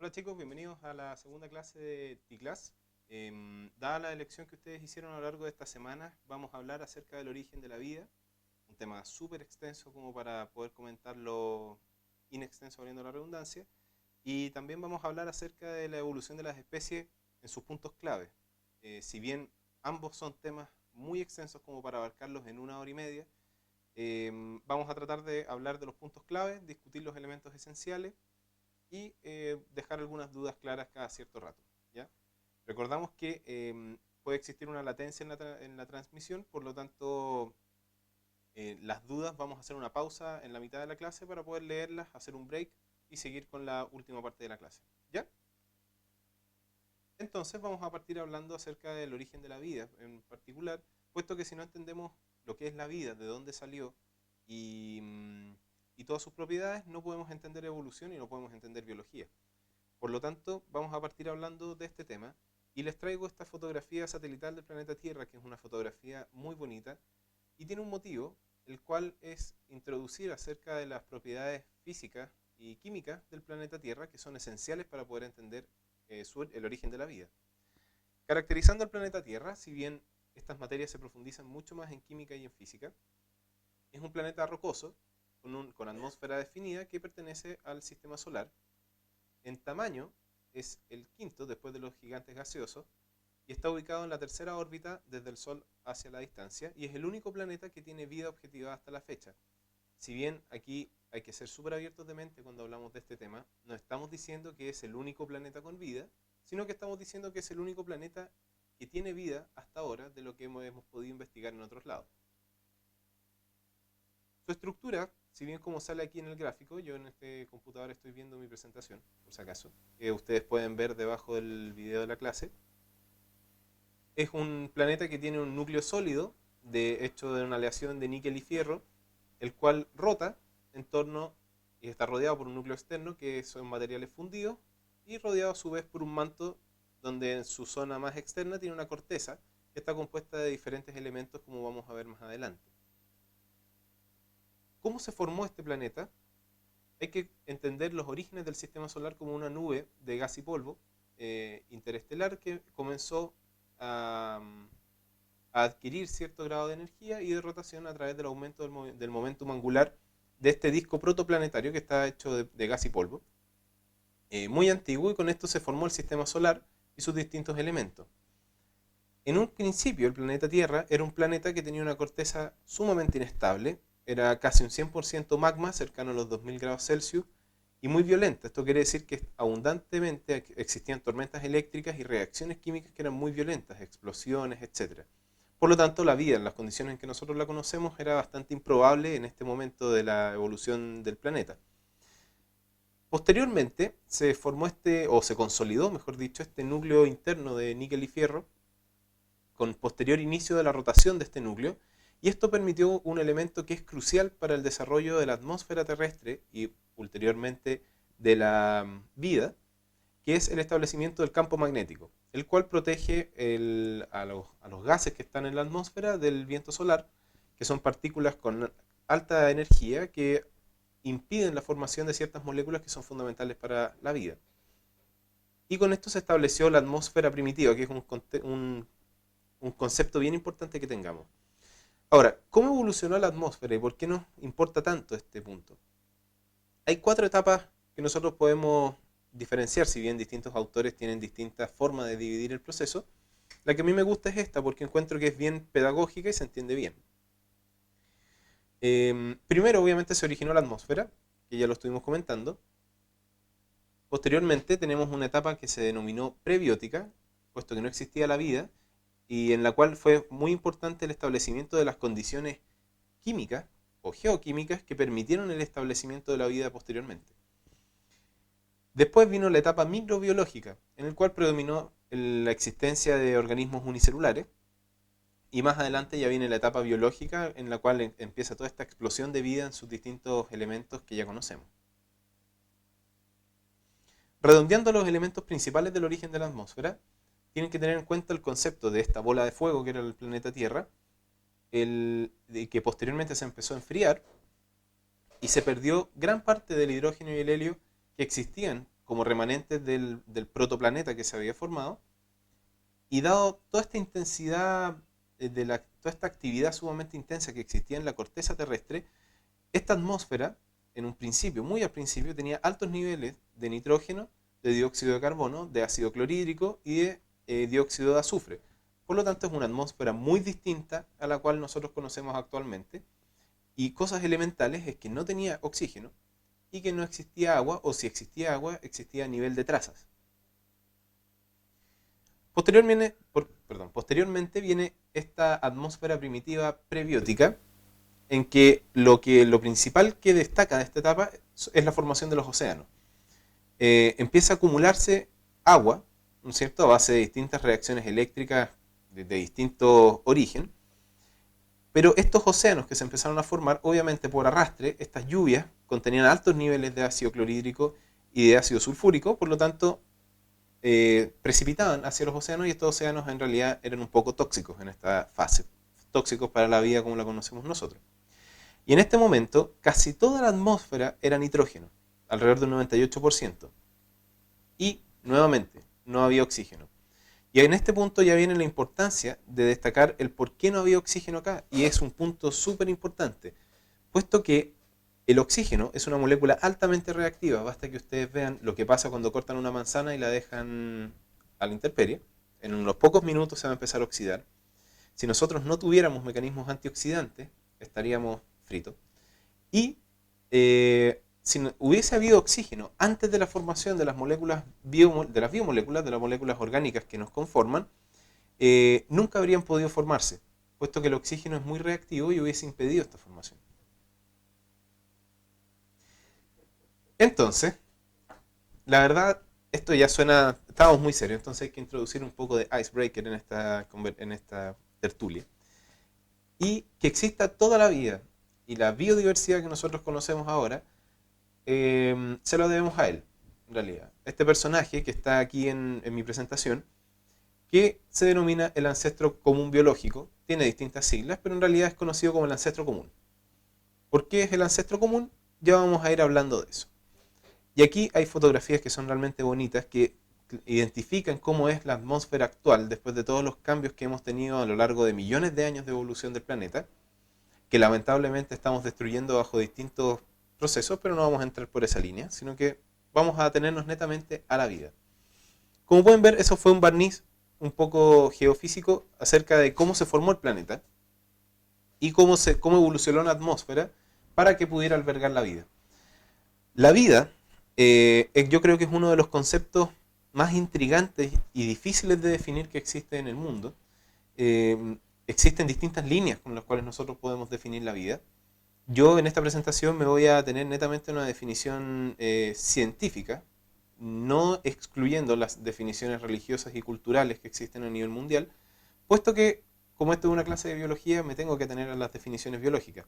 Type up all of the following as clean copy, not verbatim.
Hola chicos, bienvenidos a la segunda clase de T-Class. Dada la elección que ustedes hicieron a lo largo de esta semana, vamos a hablar acerca del origen de la vida, un tema súper extenso como para poder comentarlo inextenso, abriendo la redundancia, y también vamos a hablar acerca de la evolución de las especies en sus puntos clave. Si bien ambos son temas muy extensos como para abarcarlos en una hora y media, vamos a tratar de hablar de los puntos clave, discutir los elementos esenciales y dejar algunas dudas claras cada cierto rato. ¿Ya? Recordamos que puede existir una latencia en la transmisión, por lo tanto, las dudas vamos a hacer una pausa en la mitad de la clase para poder leerlas, hacer un break y seguir con la última parte de la clase. ¿Ya? Entonces vamos a partir hablando acerca del origen de la vida en particular, puesto que si no entendemos lo que es la vida, de dónde salió y, y todas sus propiedades, no podemos entender evolución y no podemos entender biología. Por lo tanto, vamos a partir hablando de este tema y les traigo esta fotografía satelital del planeta Tierra, que es una fotografía muy bonita y tiene un motivo, el cual es introducir acerca de las propiedades físicas y químicas del planeta Tierra, que son esenciales para poder entender el origen de la vida. Caracterizando al planeta Tierra, si bien estas materias se profundizan mucho más en química y en física, es un planeta rocoso con atmósfera definida que pertenece al sistema solar. En tamaño es el quinto después de los gigantes gaseosos y está ubicado en la tercera órbita desde el Sol hacia la distancia y es el único planeta que tiene vida objetiva hasta la fecha. Si bien aquí hay que ser súper abiertos de mente cuando hablamos de este tema, no estamos diciendo que es el único planeta con vida, sino que estamos diciendo que es el único planeta que tiene vida hasta ahora de lo que hemos podido investigar en otros lados. Su estructura, si bien como sale aquí en el gráfico, yo en este computador estoy viendo mi presentación, por si acaso, que ustedes pueden ver debajo del video de la clase, es un planeta que tiene un núcleo sólido hecho de una aleación de níquel y fierro, el cual rota en torno y está rodeado por un núcleo externo que son materiales fundidos y rodeado a su vez por un manto donde en su zona más externa tiene una corteza que está compuesta de diferentes elementos como vamos a ver más adelante. ¿Cómo se formó este planeta? Hay que entender los orígenes del sistema solar como una nube de gas y polvo interestelar que comenzó a, a adquirir cierto grado de energía y de rotación a través del aumento del momentum angular de este disco protoplanetario que está hecho de gas y polvo, muy antiguo, y con esto se formó el sistema solar y sus distintos elementos. En un principio, el planeta Tierra era un planeta que tenía una corteza sumamente inestable, era casi un 100% magma, cercano a los 2000 grados Celsius, y muy violenta. Esto quiere decir que abundantemente existían tormentas eléctricas y reacciones químicas que eran muy violentas, explosiones, etc. Por lo tanto, la vida en las condiciones en que nosotros la conocemos era bastante improbable en este momento de la evolución del planeta. Posteriormente se formó o se consolidó, mejor dicho, este núcleo interno de níquel y fierro, con posterior inicio de la rotación de este núcleo, y esto permitió un elemento que es crucial para el desarrollo de la atmósfera terrestre y ulteriormente de la vida, que es el establecimiento del campo magnético, el cual protege a los gases que están en la atmósfera del viento solar, que son partículas con alta energía que impiden la formación de ciertas moléculas que son fundamentales para la vida. Y con esto se estableció la atmósfera primitiva, que es un concepto bien importante que tengamos. Ahora, ¿cómo evolucionó la atmósfera y por qué nos importa tanto este punto? Hay cuatro etapas que nosotros podemos diferenciar, si bien distintos autores tienen distintas formas de dividir el proceso. La que a mí me gusta es esta porque encuentro que es bien pedagógica y se entiende bien. Primero, obviamente, se originó la atmósfera, que ya lo estuvimos comentando. Posteriormente tenemos una etapa que se denominó prebiótica, puesto que no existía la vida, y en la cual fue muy importante el establecimiento de las condiciones químicas o geoquímicas que permitieron el establecimiento de la vida posteriormente. Después vino la etapa microbiológica, en la cual predominó la existencia de organismos unicelulares, y más adelante ya viene la etapa biológica, en la cual empieza toda esta explosión de vida en sus distintos elementos que ya conocemos. Redondeando los elementos principales del origen de la atmósfera, tienen que tener en cuenta el concepto de esta bola de fuego que era el planeta Tierra, de que posteriormente se empezó a enfriar y se perdió gran parte del hidrógeno y el helio que existían como remanentes del protoplaneta que se había formado. Y dado toda esta intensidad, toda esta actividad sumamente intensa que existía en la corteza terrestre, esta atmósfera, en un principio, muy al principio, tenía altos niveles de nitrógeno, de dióxido de carbono, de ácido clorhídrico y de dióxido de azufre. Por lo tanto, es una atmósfera muy distinta a la cual nosotros conocemos actualmente. Y cosas elementales es que no tenía oxígeno y que no existía agua, o si existía agua, existía a nivel de trazas. Posteriormente viene esta atmósfera primitiva prebiótica, en que lo principal que destaca de esta etapa es la formación de los océanos. Empieza a acumularse agua, ¿no es cierto?, a base de distintas reacciones eléctricas de distinto origen, pero estos océanos que se empezaron a formar, obviamente por arrastre, estas lluvias contenían altos niveles de ácido clorhídrico y de ácido sulfúrico, por lo tanto precipitaban hacia los océanos, y estos océanos en realidad eran un poco tóxicos en esta fase, tóxicos para la vida como la conocemos nosotros. Y en este momento casi toda la atmósfera era nitrógeno, alrededor del 98%. Y nuevamente, no había oxígeno. Y en este punto ya viene la importancia de destacar el por qué no había oxígeno acá. Y es un punto súper importante, puesto que el oxígeno es una molécula altamente reactiva. Basta que ustedes vean lo que pasa cuando cortan una manzana y la dejan a la intemperie. En unos pocos minutos se va a empezar a oxidar. Si nosotros no tuviéramos mecanismos antioxidantes, estaríamos fritos. Y si no hubiese habido oxígeno antes de la formación de las moléculas de las biomoléculas, de las moléculas orgánicas que nos conforman, nunca habrían podido formarse, puesto que el oxígeno es muy reactivo y hubiese impedido esta formación. Entonces, la verdad, esto ya suena, estamos muy serios, entonces hay que introducir un poco de icebreaker en esta tertulia. Y que exista toda la vida y la biodiversidad que nosotros conocemos ahora, se lo debemos a él, en realidad. Este personaje que está aquí en mi presentación, que se denomina el ancestro común biológico, tiene distintas siglas, pero en realidad es conocido como el ancestro común. ¿Por qué es el ancestro común? Ya vamos a ir hablando de eso. Y aquí hay fotografías que son realmente bonitas, que identifican cómo es la atmósfera actual después de todos los cambios que hemos tenido a lo largo de millones de años de evolución del planeta, que lamentablemente estamos destruyendo bajo distintos procesos, pero no vamos a entrar por esa línea, sino que vamos a atenernos netamente a la vida. Como pueden ver, eso fue un barniz un poco geofísico acerca de cómo se formó el planeta y cómo evolucionó la atmósfera para que pudiera albergar la vida. La vida, yo creo que es uno de los conceptos más intrigantes y difíciles de definir que existe en el mundo. Existen distintas líneas con las cuales nosotros podemos definir la vida. Yo en esta presentación me voy a tener netamente una definición científica, no excluyendo las definiciones religiosas y culturales que existen a nivel mundial, puesto que, como esto es una clase de biología, me tengo que tener a las definiciones biológicas.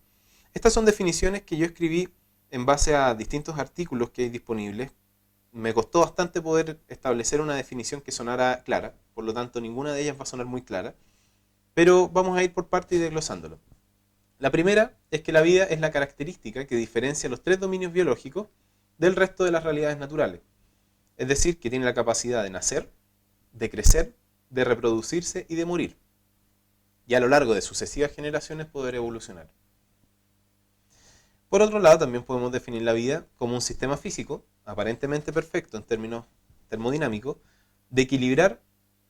Estas son definiciones que yo escribí en base a distintos artículos que hay disponibles. Me costó bastante poder establecer una definición que sonara clara, por lo tanto ninguna de ellas va a sonar muy clara, pero vamos a ir por parte y desglosándolo. La primera es que la vida es la característica que diferencia los tres dominios biológicos del resto de las realidades naturales. Es decir, que tiene la capacidad de nacer, de crecer, de reproducirse y de morir. Y a lo largo de sucesivas generaciones poder evolucionar. Por otro lado, también podemos definir la vida como un sistema físico, aparentemente perfecto en términos termodinámicos, de equilibrar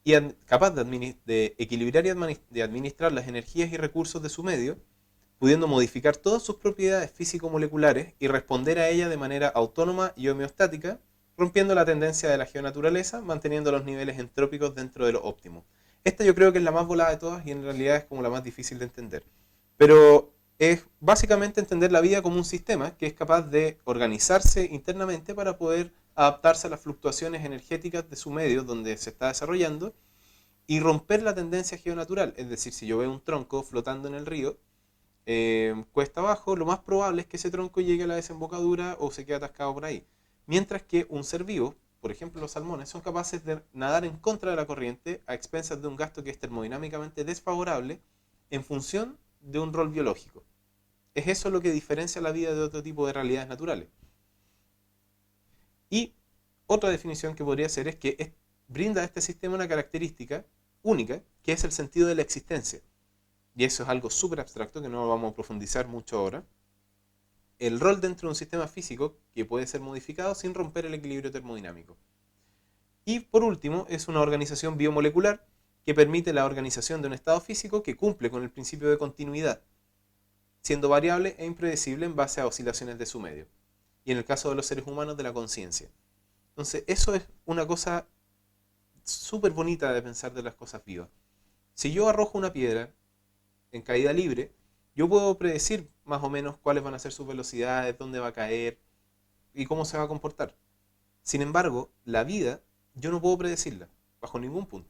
y capaz de equilibrar y de administrar las energías y recursos de su medio, pudiendo modificar todas sus propiedades físico-moleculares y responder a ella de manera autónoma y homeostática, rompiendo la tendencia de la geonaturaleza, manteniendo los niveles entrópicos dentro de lo óptimo. Esta yo creo que es la más volada de todas y en realidad es como la más difícil de entender. Pero es básicamente entender la vida como un sistema que es capaz de organizarse internamente para poder adaptarse a las fluctuaciones energéticas de su medio donde se está desarrollando y romper la tendencia geonatural. Es decir, si yo veo un tronco flotando en el río, cuesta abajo, lo más probable es que ese tronco llegue a la desembocadura o se quede atascado por ahí. Mientras que un ser vivo, por ejemplo los salmones, son capaces de nadar en contra de la corriente a expensas de un gasto que es termodinámicamente desfavorable en función de un rol biológico. Es eso lo que diferencia la vida de otro tipo de realidades naturales. Y Otra definición que podría ser es que brinda a este sistema una característica única, que es el sentido de la existencia. Y eso es algo súper abstracto que no vamos a profundizar mucho ahora. El rol dentro de un sistema físico que puede ser modificado sin romper el equilibrio termodinámico. Y por último, es una organización biomolecular que permite la organización de un estado físico que cumple con el principio de continuidad, siendo variable e impredecible en base a oscilaciones de su medio. Y en el caso de los seres humanos, de la conciencia. Entonces, eso es una cosa súper bonita de pensar de las cosas vivas. Si yo arrojo una piedra en caída libre, yo puedo predecir más o menos cuáles van a ser sus velocidades, dónde va a caer y cómo se va a comportar. Sin embargo, la vida yo no puedo predecirla, bajo ningún punto.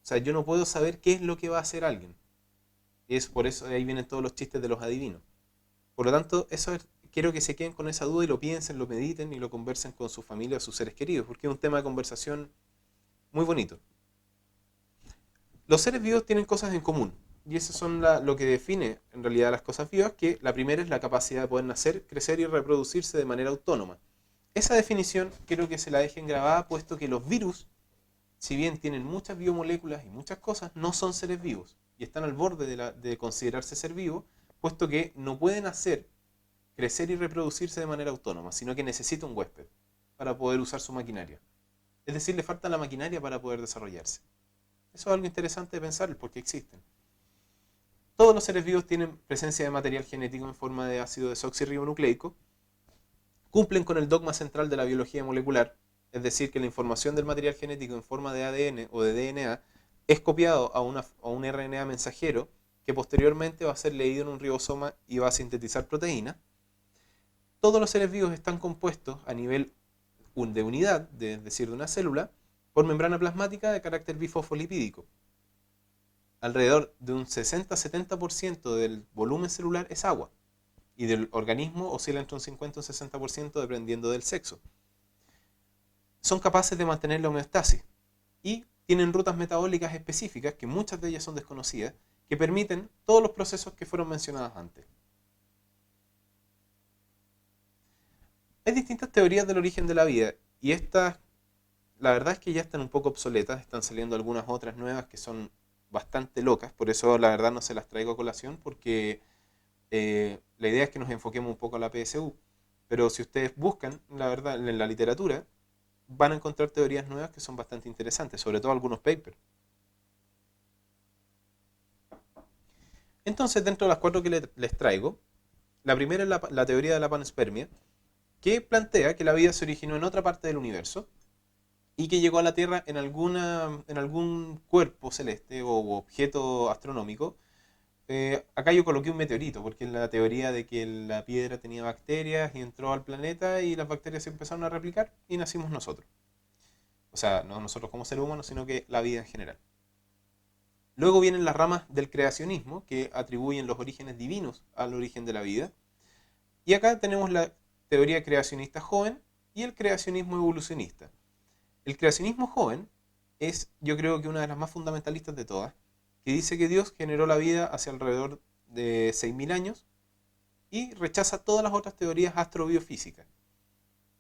O sea, yo no puedo saber qué es lo que va a hacer alguien. Y es por eso ahí vienen todos los chistes de los adivinos. Por lo tanto, quiero que se queden con esa duda y lo piensen, lo mediten y lo conversen con su familia o sus seres queridos, porque es un tema de conversación muy bonito. Los seres vivos tienen cosas en común, y eso son lo que define en realidad las cosas vivas, que la primera es la capacidad de poder nacer, crecer y reproducirse de manera autónoma. Esa definición quiero que se la dejen grabada, puesto que los virus, si bien tienen muchas biomoléculas y muchas cosas, no son seres vivos y están al borde de considerarse ser vivos, puesto que no pueden hacer, crecer y reproducirse de manera autónoma, sino que necesita un huésped para poder usar su maquinaria. Es decir, le falta la maquinaria para poder desarrollarse. Eso es algo interesante de pensar, porque existen. Todos los seres vivos tienen presencia de material genético en forma de ácido desoxirribonucleico, cumplen con el dogma central de la biología molecular, es decir, que la información del material genético en forma de ADN o de DNA es copiado a un RNA mensajero que posteriormente va a ser leído en un ribosoma y va a sintetizar proteínas. Todos los seres vivos están compuestos a nivel de unidad, es decir, de una célula, por membrana plasmática de carácter bifosfolipídico. Alrededor de un 60-70% del volumen celular es agua, y del organismo oscila entre un 50 y un 60% dependiendo del sexo. Son capaces de mantener la homeostasis y tienen rutas metabólicas específicas, que muchas de ellas son desconocidas, que permiten todos los procesos que fueron mencionados antes. Hay distintas teorías del origen de la vida, y estas, la verdad es que ya están un poco obsoletas, están saliendo algunas otras nuevas que son bastante locas, por eso la verdad no se las traigo a colación, porque la idea es que nos enfoquemos un poco a la PSU. Pero si ustedes buscan, la verdad, en la literatura, van a encontrar teorías nuevas que son bastante interesantes, sobre todo algunos papers. Entonces, dentro de las cuatro que les traigo, la primera es la teoría de la panspermia, que plantea que la vida se originó en otra parte del universo y que llegó a la Tierra en algún cuerpo celeste o objeto astronómico. Acá yo coloqué un meteorito, porque es la teoría de que la piedra tenía bacterias y entró al planeta y las bacterias se empezaron a replicar y nacimos nosotros. O sea, no nosotros como seres humanos, sino que la vida en general. Luego vienen las ramas del creacionismo, que atribuyen los orígenes divinos al origen de la vida. Y acá tenemos la teoría creacionista joven y el creacionismo evolucionista. El creacionismo joven es, yo creo que una de las más fundamentalistas de todas, que dice que Dios generó la vida hace alrededor de 6.000 años y rechaza todas las otras teorías astrobiofísicas.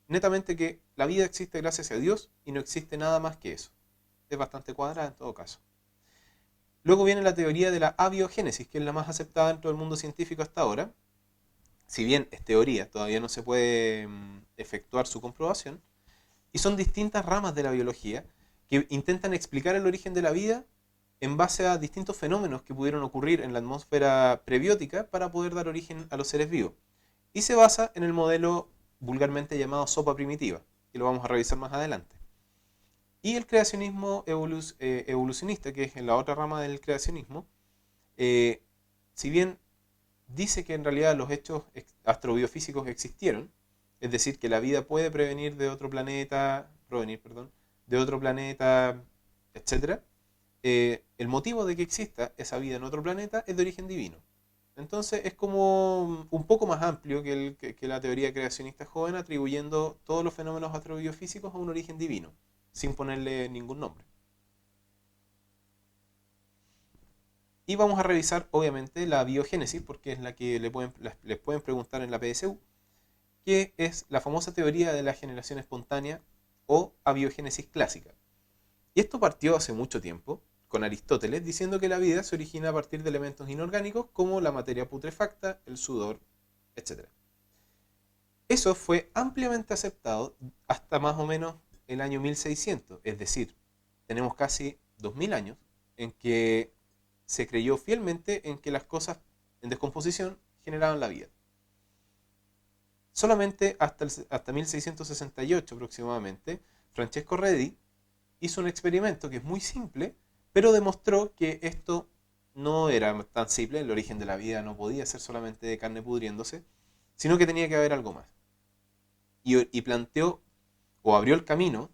Netamente que la vida existe gracias a Dios y no existe nada más que eso. Es bastante cuadrada en todo caso. Luego viene la teoría de la abiogénesis, que es la más aceptada dentro del mundo científico hasta ahora. Si bien es teoría, todavía no se puede efectuar su comprobación. Y son distintas ramas de la biología que intentan explicar el origen de la vida en base a distintos fenómenos que pudieron ocurrir en la atmósfera prebiótica para poder dar origen a los seres vivos. Y se basa en el modelo vulgarmente llamado sopa primitiva, que lo vamos a revisar más adelante. Y el creacionismo evolucionista, que es en la otra rama del creacionismo, si bien dice que en realidad los hechos astrobiofísicos existieron, es decir, que la vida puede provenir de otro planeta, etc. El motivo de que exista esa vida en otro planeta es de origen divino. Entonces es como un poco más amplio que la teoría creacionista joven, atribuyendo todos los fenómenos astrobiofísicos a un origen divino, sin ponerle ningún nombre. Y vamos a revisar, obviamente, la biogénesis, porque es la que les pueden preguntar en la PSU, que es la famosa teoría de la generación espontánea o abiogénesis clásica. Y esto partió hace mucho tiempo, con Aristóteles, diciendo que la vida se origina a partir de elementos inorgánicos como la materia putrefacta, el sudor, etc. Eso fue ampliamente aceptado hasta más o menos el año 1600, es decir, tenemos casi 2000 años en que se creyó fielmente en que las cosas en descomposición generaban la vida. Solamente hasta 1668 aproximadamente, Francesco Redi hizo un experimento que es muy simple, pero demostró que esto no era tan simple, el origen de la vida no podía ser solamente de carne pudriéndose, sino que tenía que haber algo más. Y planteó o abrió el camino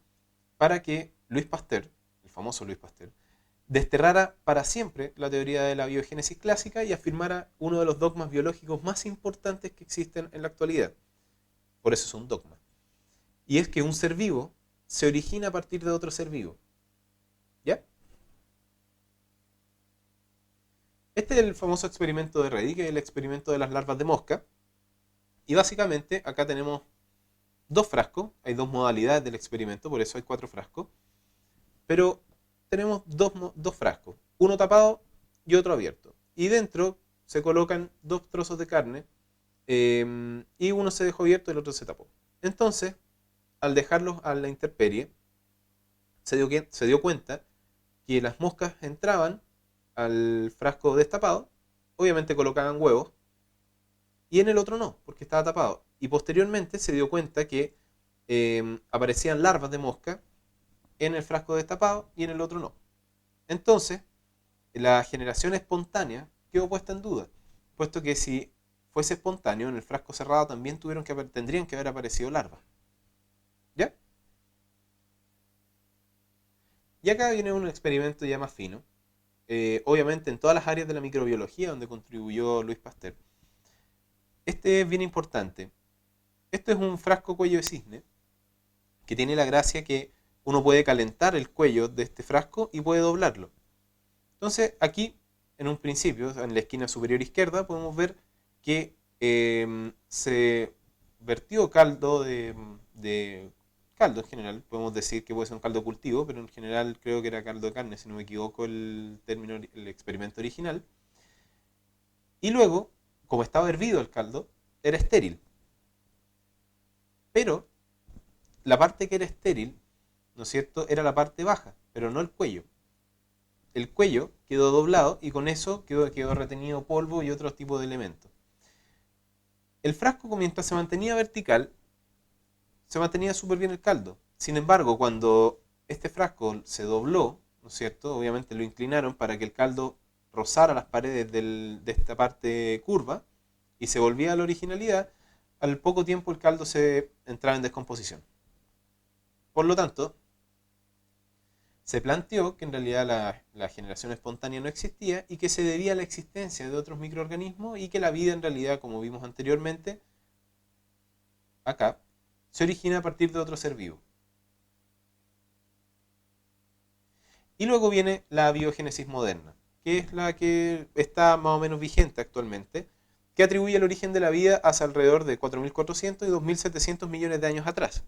para que Luis Pasteur, el famoso Luis Pasteur, desterrara para siempre la teoría de la biogénesis clásica y afirmara uno de los dogmas biológicos más importantes que existen en la actualidad. Por eso es un dogma. Y es que un ser vivo se origina a partir de otro ser vivo. ¿Ya? Este es el famoso experimento de Redi, que es el experimento de las larvas de mosca. Y básicamente acá tenemos dos frascos, hay dos modalidades del experimento, por eso hay 4 frascos. Pero tenemos dos frascos, uno tapado y otro abierto. Y dentro se colocan 2 trozos de carne y uno se dejó abierto y el otro se tapó. Entonces, al dejarlos a la intemperie, se dio cuenta que las moscas entraban al frasco destapado, obviamente colocaban huevos, y en el otro no, porque estaba tapado. Y posteriormente se dio cuenta que aparecían larvas de mosca en el frasco destapado y en el otro no. Entonces, la generación espontánea quedó puesta en duda, puesto que si fuese espontáneo en el frasco cerrado también tendrían que haber aparecido larvas. ¿Ya? Y acá viene un experimento ya más fino, obviamente en todas las áreas de la microbiología donde contribuyó Luis Pasteur. Este es bien importante. Este es un frasco cuello de cisne que tiene la gracia que uno puede calentar el cuello de este frasco y puede doblarlo. Entonces aquí, en un principio, en la esquina superior izquierda, podemos ver que se vertió caldo de caldo en general. Podemos decir que puede ser un caldo cultivo, pero en general creo que era caldo de carne, si no me equivoco el término, el experimento original. Y luego, como estaba hervido el caldo, era estéril. Pero la parte que era estéril, ¿no es cierto?, era la parte baja, pero no el cuello. El cuello quedó doblado y con eso quedó retenido polvo y otros tipos de elementos. El frasco, mientras se mantenía vertical, se mantenía súper bien el caldo. Sin embargo, cuando este frasco se dobló, ¿no es cierto?, obviamente lo inclinaron para que el caldo rozara las paredes de esta parte curva y se volvía a la originalidad, al poco tiempo el caldo se entraba en descomposición. Por lo tanto, se planteó que en realidad la generación espontánea no existía y que se debía a la existencia de otros microorganismos y que la vida en realidad, como vimos anteriormente, acá, se origina a partir de otro ser vivo. Y luego viene la biogénesis moderna, que es la que está más o menos vigente actualmente, que atribuye el origen de la vida hacia alrededor de 4.400 y 2.700 millones de años atrás.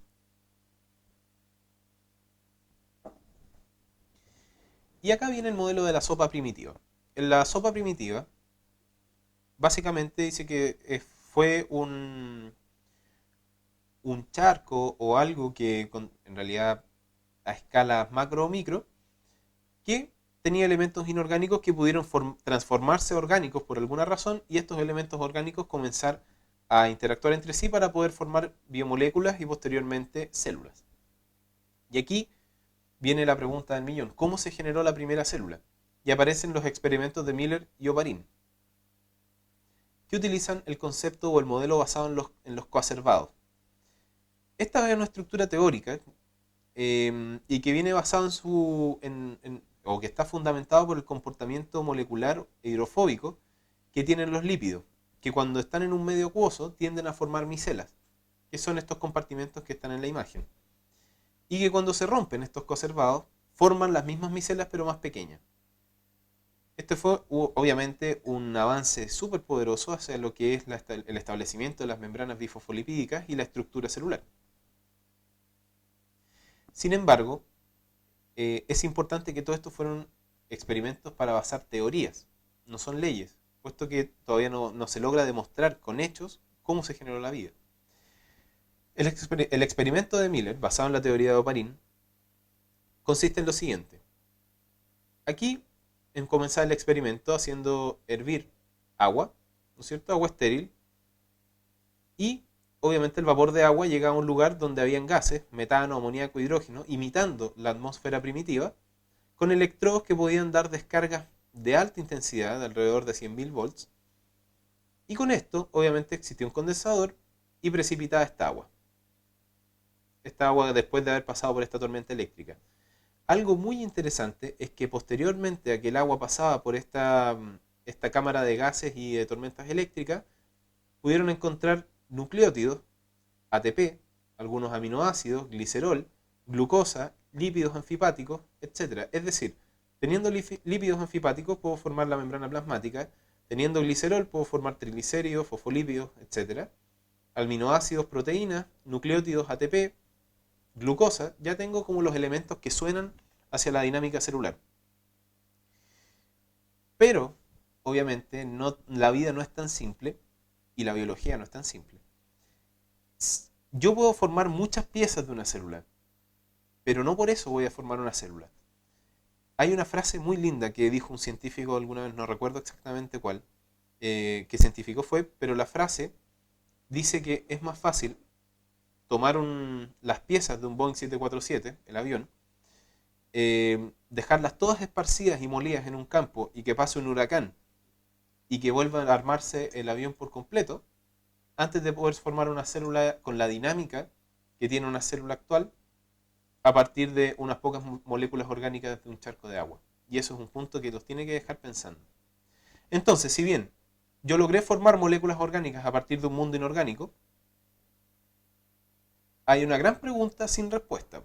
Y acá viene el modelo de la sopa primitiva. En la sopa primitiva, básicamente dice que fue un charco o algo que en realidad a escala macro o micro, que tenía elementos inorgánicos que pudieron transformarse a orgánicos por alguna razón y estos elementos orgánicos comenzar a interactuar entre sí para poder formar biomoléculas y posteriormente células. Y aquí viene la pregunta del millón: ¿cómo se generó la primera célula? Y aparecen los experimentos de Miller y Oparin, que utilizan el concepto o el modelo basado en los coacervados. Esta es una estructura teórica y que viene basado o que está fundamentado por el comportamiento molecular e hidrofóbico que tienen los lípidos, que cuando están en un medio acuoso tienden a formar micelas, que son estos compartimentos que están en la imagen. Y que cuando se rompen estos coacervados, forman las mismas micelas pero más pequeñas. Este fue obviamente un avance súper poderoso hacia lo que es el establecimiento de las membranas bifosfolipídicas y la estructura celular. Sin embargo, es importante que todo esto fueron experimentos para basar teorías, no son leyes, puesto que todavía no se logra demostrar con hechos cómo se generó la vida. El experimento de Miller, basado en la teoría de Oparin, consiste en lo siguiente. Aquí, en comenzar el experimento haciendo hervir agua, ¿no es cierto? Agua estéril, y obviamente el vapor de agua llega a un lugar donde habían gases, metano, amoníaco, hidrógeno, imitando la atmósfera primitiva, con electrodos que podían dar descargas de alta intensidad, de alrededor de 100.000 volts, y con esto obviamente existía un condensador y precipitada esta agua. Esta agua después de haber pasado por esta tormenta eléctrica. Algo muy interesante es que posteriormente a que el agua pasaba por esta cámara de gases y de tormentas eléctricas, pudieron encontrar nucleótidos, ATP, algunos aminoácidos, glicerol, glucosa, lípidos anfipáticos, etc. Es decir, teniendo lípidos anfipáticos puedo formar la membrana plasmática, teniendo glicerol puedo formar triglicéridos, fosfolípidos, etc. Aminoácidos, proteínas, nucleótidos, ATP, glucosa, ya tengo como los elementos que suenan hacia la dinámica celular. Pero, obviamente, la vida no es tan simple y la biología no es tan simple. Yo puedo formar muchas piezas de una célula, pero no por eso voy a formar una célula. Hay una frase muy linda que dijo un científico alguna vez, no recuerdo exactamente cuál, qué científico fue, pero la frase dice que es más fácil tomar las piezas de un Boeing 747, el avión, dejarlas todas esparcidas y molidas en un campo y que pase un huracán y que vuelva a armarse el avión por completo, antes de poder formar una célula con la dinámica que tiene una célula actual a partir de unas pocas moléculas orgánicas de un charco de agua. Y eso es un punto que los tiene que dejar pensando. Entonces, si bien yo logré formar moléculas orgánicas a partir de un mundo inorgánico, hay una gran pregunta sin respuesta.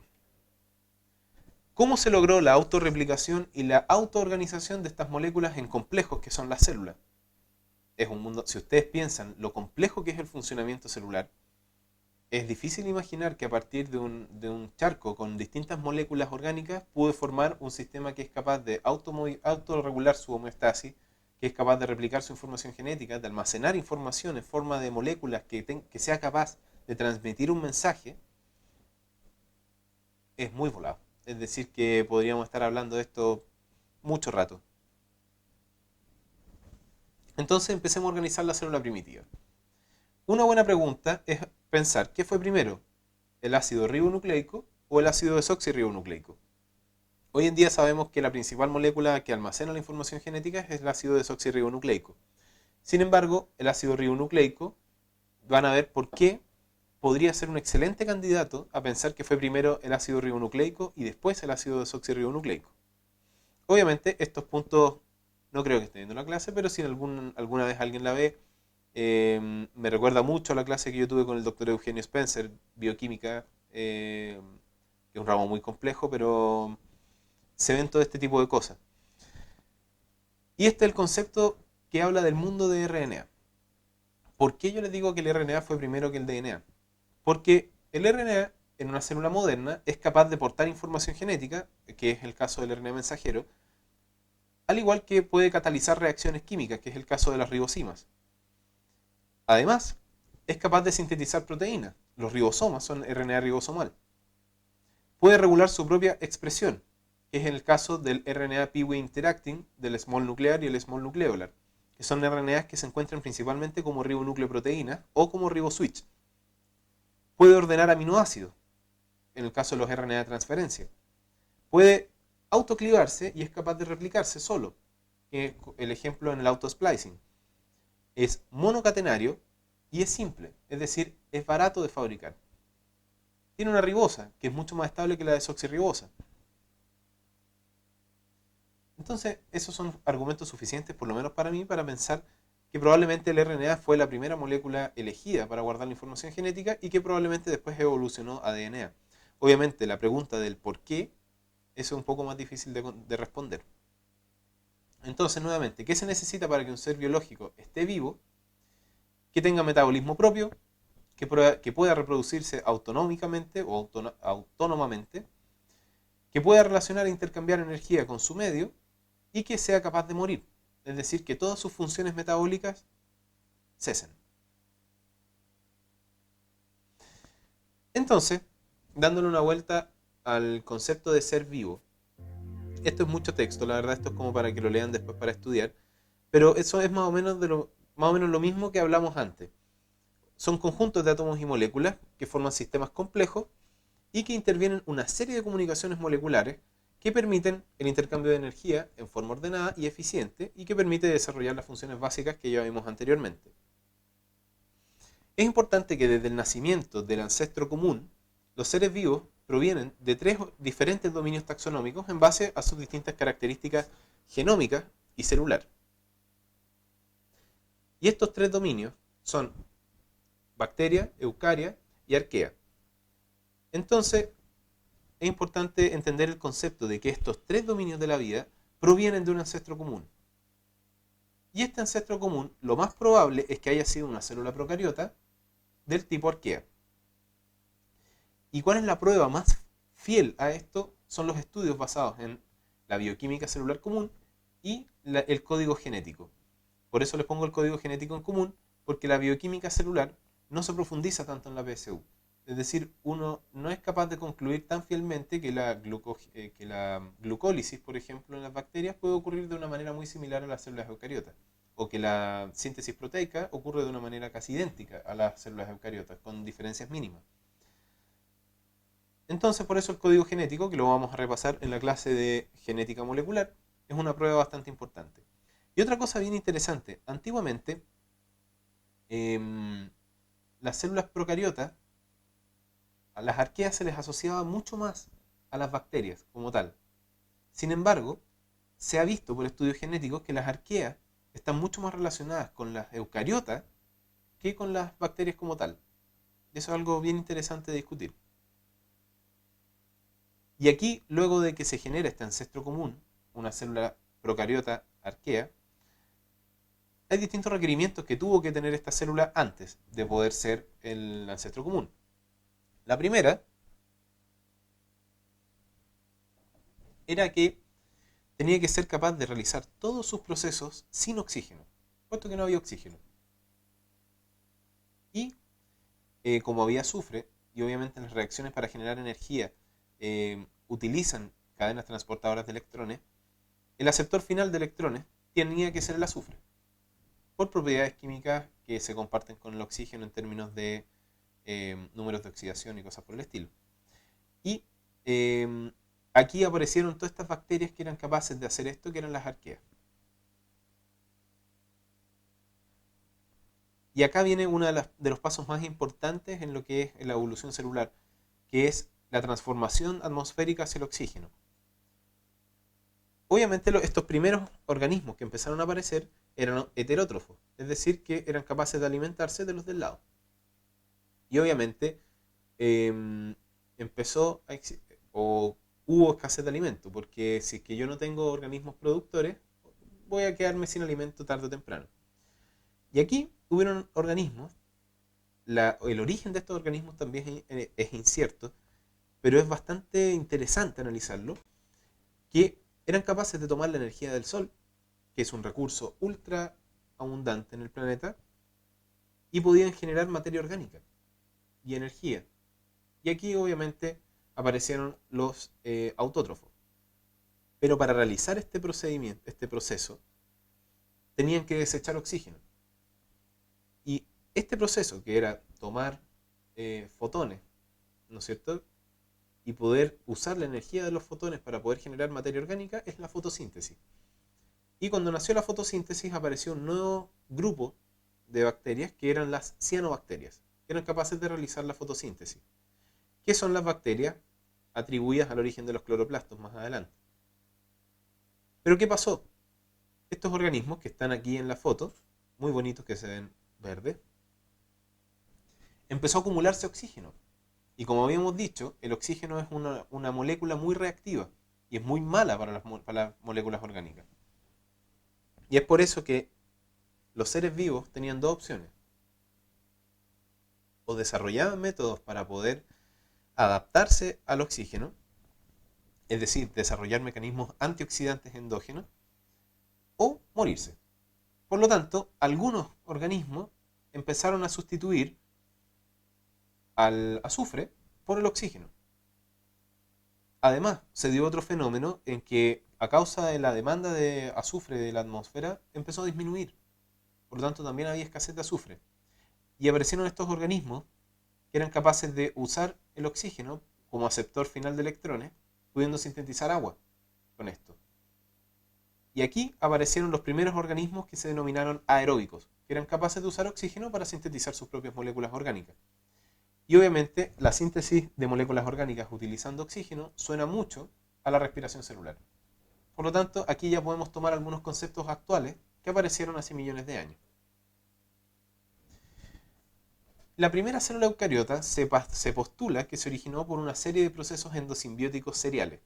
¿Cómo se logró la autorreplicación y la autoorganización de estas moléculas en complejos que son las células? Es un mundo, si ustedes piensan lo complejo que es el funcionamiento celular, es difícil imaginar que a partir de un charco con distintas moléculas orgánicas pude formar un sistema que es capaz de autorregular su homeostasis, que es capaz de replicar su información genética, de almacenar información en forma de moléculas que sea capaz de transmitir un mensaje. Es muy volado. Es decir, que podríamos estar hablando de esto mucho rato. Entonces empecemos a organizar la célula primitiva. Una buena pregunta es pensar, ¿qué fue primero? ¿El ácido ribonucleico o el ácido desoxirribonucleico? Hoy en día sabemos que la principal molécula que almacena la información genética es el ácido desoxirribonucleico. Sin embargo, el ácido ribonucleico, van a ver por qué podría ser un excelente candidato a pensar que fue primero el ácido ribonucleico y después el ácido desoxirribonucleico. Obviamente, estos puntos no creo que esté viendo la clase, pero si alguna vez alguien la ve, me recuerda mucho a la clase que yo tuve con el doctor Eugenio Spencer, bioquímica, que es un ramo muy complejo, pero se ven todo este tipo de cosas. Y este es el concepto que habla del mundo de RNA. ¿Por qué yo les digo que el RNA fue primero que el DNA? Porque el RNA en una célula moderna es capaz de portar información genética, que es el caso del RNA mensajero, al igual que puede catalizar reacciones químicas, que es el caso de las ribosimas. Además, es capaz de sintetizar proteínas. Los ribosomas son RNA ribosomal. Puede regular su propia expresión, que es el caso del RNA Pee-wee interacting, del small nuclear y el small nucleolar, que son RNAs que se encuentran principalmente como ribonucleoproteínas o como riboswitch. Puede ordenar aminoácidos, en el caso de los RNA de transferencia. Puede autoclivarse y es capaz de replicarse solo, que es el ejemplo en el autosplicing. Es monocatenario y es simple, es decir, es barato de fabricar. Tiene una ribosa, que es mucho más estable que la desoxirribosa. Entonces, esos son argumentos suficientes, por lo menos para mí, para pensar que probablemente el RNA fue la primera molécula elegida para guardar la información genética y que probablemente después evolucionó a DNA. Obviamente, la pregunta del por qué es un poco más difícil de responder. Entonces, nuevamente, ¿qué se necesita para que un ser biológico esté vivo? Que tenga metabolismo propio, que pueda reproducirse autonómicamente o autónomamente, que pueda relacionar e intercambiar energía con su medio y que sea capaz de morir. Es decir, que todas sus funciones metabólicas cesen. Entonces, dándole una vuelta al concepto de ser vivo, esto es mucho texto, la verdad esto es como para que lo lean después para estudiar, pero eso es más o menos lo mismo que hablamos antes. Son conjuntos de átomos y moléculas que forman sistemas complejos y que intervienen una serie de comunicaciones moleculares que permiten el intercambio de energía en forma ordenada y eficiente y que permite desarrollar las funciones básicas que ya vimos anteriormente. Es importante que desde el nacimiento del ancestro común, los seres vivos provienen de tres diferentes dominios taxonómicos en base a sus distintas características genómicas y celular. Y estos tres dominios son bacteria, eucaria y arquea. Entonces, es importante entender el concepto de que estos tres dominios de la vida provienen de un ancestro común. Y este ancestro común, lo más probable es que haya sido una célula procariota del tipo arquea. ¿Y cuál es la prueba más fiel a esto? Son los estudios basados en la bioquímica celular común y el código genético. Por eso les pongo el código genético en común, porque la bioquímica celular no se profundiza tanto en la PSU. Es decir, uno no es capaz de concluir tan fielmente que la glucólisis, por ejemplo, en las bacterias puede ocurrir de una manera muy similar a las células eucariotas. O que la síntesis proteica ocurre de una manera casi idéntica a las células eucariotas, con diferencias mínimas. Entonces, por eso el código genético, que lo vamos a repasar en la clase de genética molecular, es una prueba bastante importante. Y otra cosa bien interesante, antiguamente las células procariotas, a las arqueas se les asociaba mucho más a las bacterias como tal. Sin embargo, se ha visto por estudios genéticos que las arqueas están mucho más relacionadas con las eucariotas que con las bacterias como tal. Eso es algo bien interesante de discutir. Y aquí, luego de que se genera este ancestro común, una célula procariota arquea, hay distintos requerimientos que tuvo que tener esta célula antes de poder ser el ancestro común. La primera era que tenía que ser capaz de realizar todos sus procesos sin oxígeno, puesto que no había oxígeno. Y como había azufre, y obviamente las reacciones para generar energía utilizan cadenas transportadoras de electrones, el aceptor final de electrones tenía que ser el azufre, por propiedades químicas que se comparten con el oxígeno en términos de números de oxidación y cosas por el estilo. Y aquí aparecieron todas estas bacterias que eran capaces de hacer esto, que eran las arqueas. Y acá viene uno de los pasos más importantes en lo que es la evolución celular, que es la transformación atmosférica hacia el oxígeno. Obviamente estos primeros organismos que empezaron a aparecer eran heterótrofos, es decir, que eran capaces de alimentarse de los del lado. Y obviamente empezó o hubo escasez de alimento, porque si es que yo no tengo organismos productores, voy a quedarme sin alimento tarde o temprano. Y aquí hubieron organismos, el origen de estos organismos también es incierto, pero es bastante interesante analizarlo, que eran capaces de tomar la energía del Sol, que es un recurso ultra abundante en el planeta, y podían generar materia orgánica y energía. Y aquí obviamente aparecieron los autótrofos. Pero para realizar este procedimiento, este proceso, tenían que desechar oxígeno. Y este proceso, que era tomar fotones, ¿no es cierto?, y poder usar la energía de los fotones para poder generar materia orgánica, es la fotosíntesis. Y cuando nació la fotosíntesis apareció un nuevo grupo de bacterias que eran las cianobacterias, que eran capaces de realizar la fotosíntesis, que son las bacterias atribuidas al origen de los cloroplastos más adelante. Pero ¿qué pasó? Estos organismos que están aquí en la foto, muy bonitos que se ven verdes, empezó a acumularse oxígeno. Y como habíamos dicho, el oxígeno es una molécula muy reactiva y es muy mala para las moléculas orgánicas. Y es por eso que los seres vivos tenían dos opciones. O desarrollaban métodos para poder adaptarse al oxígeno, es decir, desarrollar mecanismos antioxidantes endógenos, o morirse. Por lo tanto, algunos organismos empezaron a sustituir al azufre por el oxígeno. Además, se dio otro fenómeno en que a causa de la demanda de azufre de la atmósfera empezó a disminuir. Por lo tanto, también había escasez de azufre. Y aparecieron estos organismos que eran capaces de usar el oxígeno como aceptor final de electrones, pudiendo sintetizar agua con esto. Y aquí aparecieron los primeros organismos que se denominaron aeróbicos, que eran capaces de usar oxígeno para sintetizar sus propias moléculas orgánicas. Y obviamente la síntesis de moléculas orgánicas utilizando oxígeno suena mucho a la respiración celular. Por lo tanto, aquí ya podemos tomar algunos conceptos actuales que aparecieron hace millones de años. La primera célula eucariota se postula que se originó por una serie de procesos endosimbióticos seriales.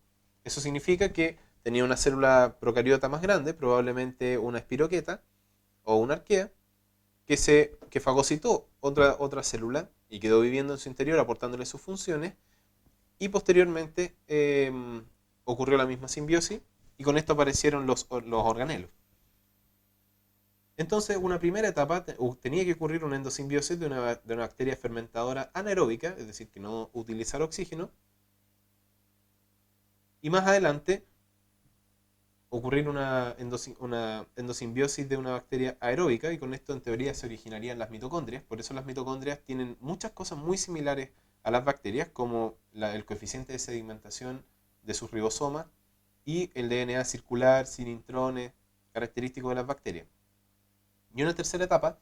Eso significa que tenía una célula procariota más grande, probablemente una espiroqueta o una arquea, que fagocitó otra célula y quedó viviendo en su interior aportándole sus funciones, y posteriormente ocurrió la misma simbiosis y con esto aparecieron los organelos. Entonces, una primera etapa tenía que ocurrir una endosimbiosis de una bacteria fermentadora anaeróbica, es decir, que no utilizara oxígeno, y más adelante ocurrir una endosimbiosis de una bacteria aeróbica, y con esto en teoría se originarían las mitocondrias. Por eso las mitocondrias tienen muchas cosas muy similares a las bacterias, como el coeficiente de sedimentación de sus ribosomas y el DNA circular sin intrones, característico de las bacterias. Y una tercera etapa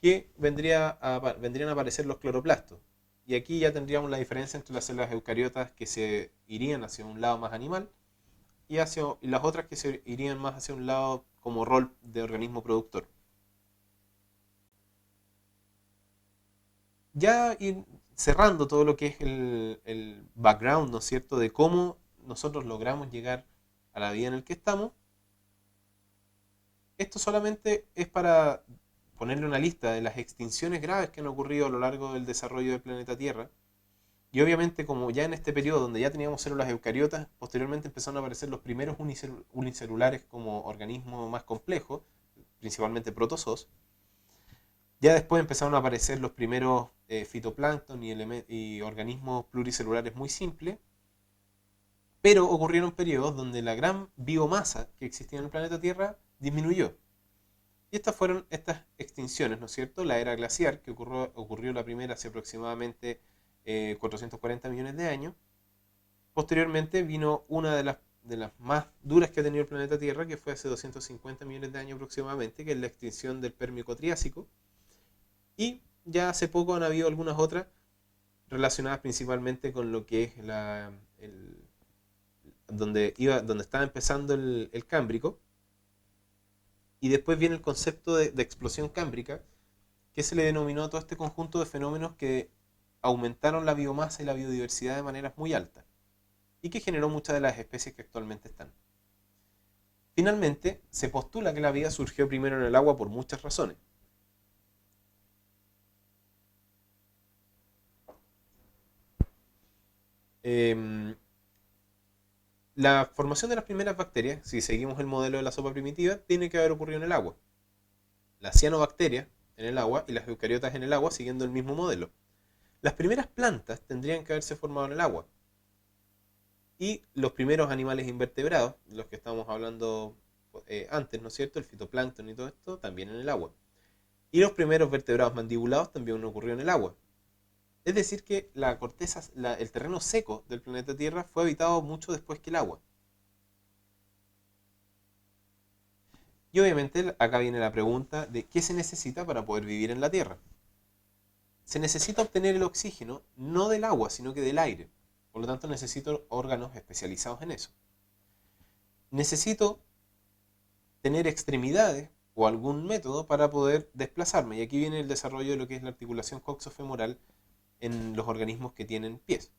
que vendrían a aparecer los cloroplastos. Y aquí ya tendríamos la diferencia entre las células eucariotas que se irían hacia un lado más animal y las otras que se irían más hacia un lado como rol de organismo productor. Ya ir cerrando todo lo que es el background, ¿no es cierto?, de cómo nosotros logramos llegar a la vida en el que estamos. Esto solamente es para ponerle una lista de las extinciones graves que han ocurrido a lo largo del desarrollo del planeta Tierra. Y obviamente, como ya en este periodo donde ya teníamos células eucariotas, posteriormente empezaron a aparecer los primeros unicelulares como organismos más complejos, principalmente protozoos. Ya después empezaron a aparecer los primeros fitoplancton y organismos pluricelulares muy simples, pero ocurrieron periodos donde la gran biomasa que existía en el planeta Tierra disminuyó. Y estas fueron estas extinciones, ¿no es cierto? La era glaciar, que ocurrió la primera hace aproximadamente 440 millones de años. Posteriormente vino una de las más duras que ha tenido el planeta Tierra, que fue hace 250 millones de años aproximadamente, que es la extinción del Pérmico Triásico. Y ya hace poco han habido algunas otras relacionadas principalmente con lo que es donde estaba empezando el Cámbrico. Y después viene el concepto de explosión cámbrica, que se le denominó a todo este conjunto de fenómenos que aumentaron la biomasa y la biodiversidad de maneras muy altas y que generó muchas de las especies que actualmente están. Finalmente, se postula que la vida surgió primero en el agua por muchas razones. Em, la formación de las primeras bacterias, si seguimos el modelo de la sopa primitiva, tiene que haber ocurrido en el agua. Las cianobacterias en el agua y las eucariotas en el agua siguiendo el mismo modelo. Las primeras plantas tendrían que haberse formado en el agua. Y los primeros animales invertebrados, los que estábamos hablando antes, ¿no es cierto? El fitoplancton y todo esto, también en el agua. Y los primeros vertebrados mandibulados también ocurrió en el agua. Es decir, que la corteza, el terreno seco del planeta Tierra fue habitado mucho después que el agua. Y obviamente acá viene la pregunta de qué se necesita para poder vivir en la Tierra. Se necesita obtener el oxígeno no del agua, sino que del aire. Por lo tanto, necesito órganos especializados en eso. Necesito tener extremidades o algún método para poder desplazarme. Y aquí viene el desarrollo de lo que es la articulación coxofemoral en los organismos que tienen pies.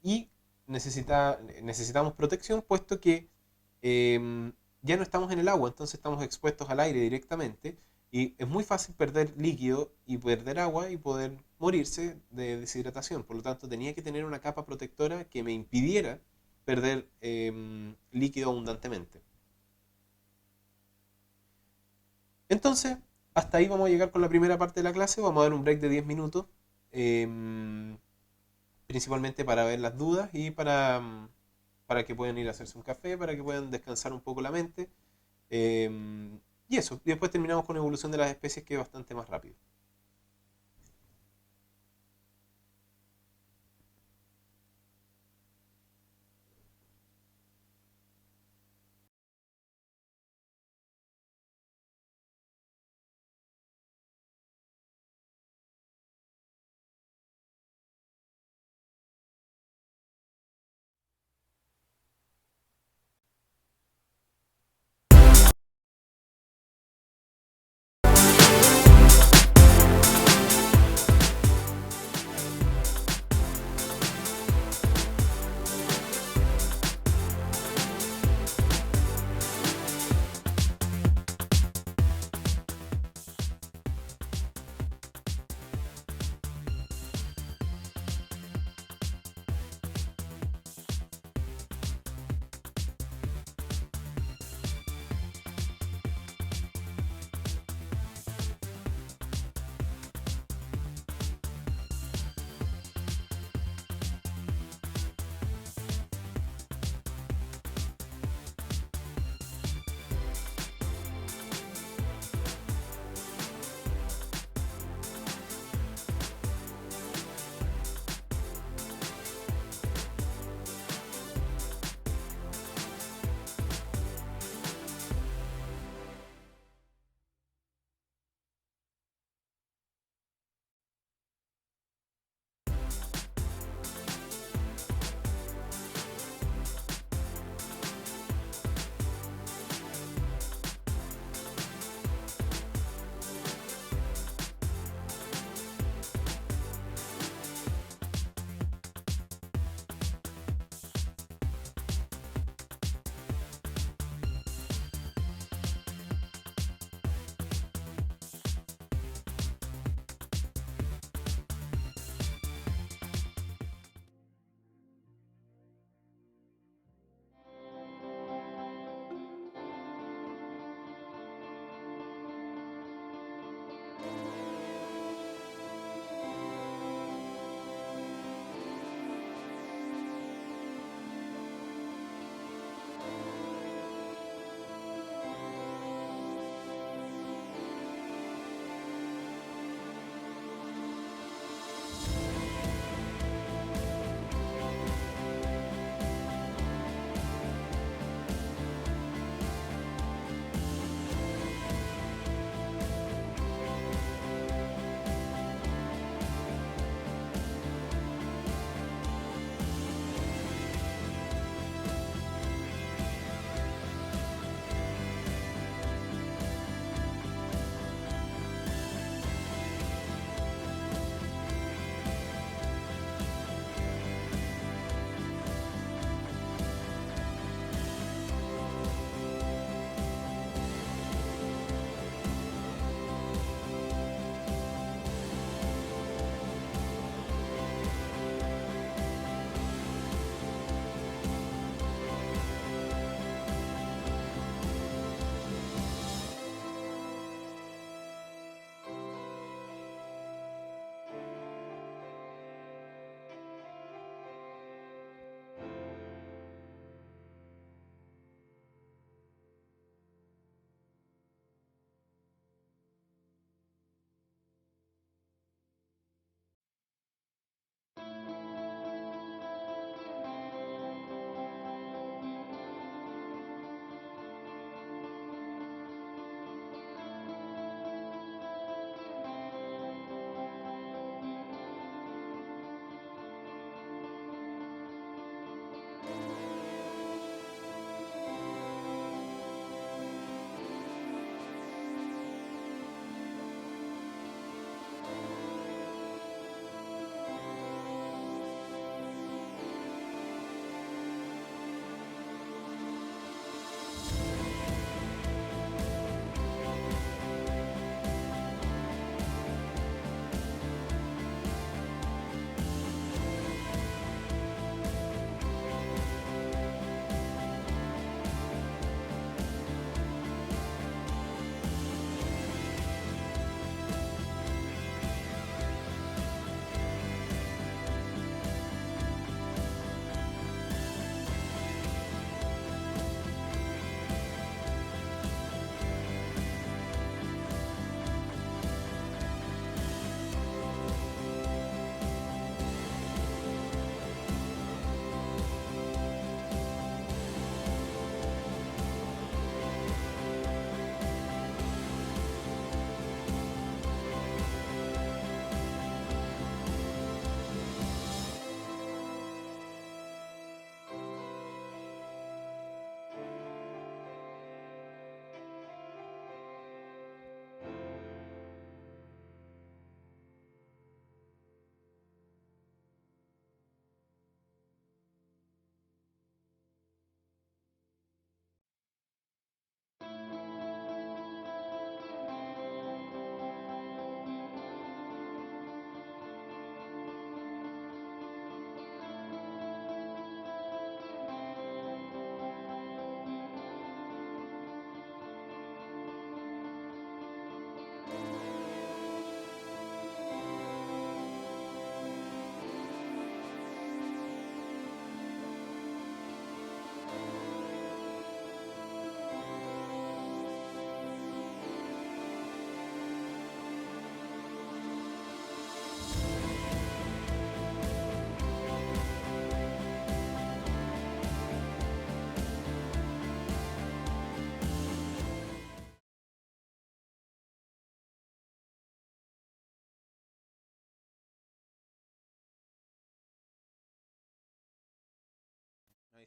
Y necesitamos protección, puesto que ya no estamos en el agua, entonces estamos expuestos al aire directamente, Y es muy fácil perder líquido y perder agua y poder morirse de deshidratación. Por lo tanto, tenía que tener una capa protectora que me impidiera perder líquido abundantemente. Entonces, hasta ahí vamos a llegar con la primera parte de la clase. Vamos a dar un break de 10 minutos, em, principalmente para ver las dudas y para que puedan ir a hacerse un café, para que puedan descansar un poco la mente. Y eso, y después terminamos con evolución de las especies, que es bastante más rápido.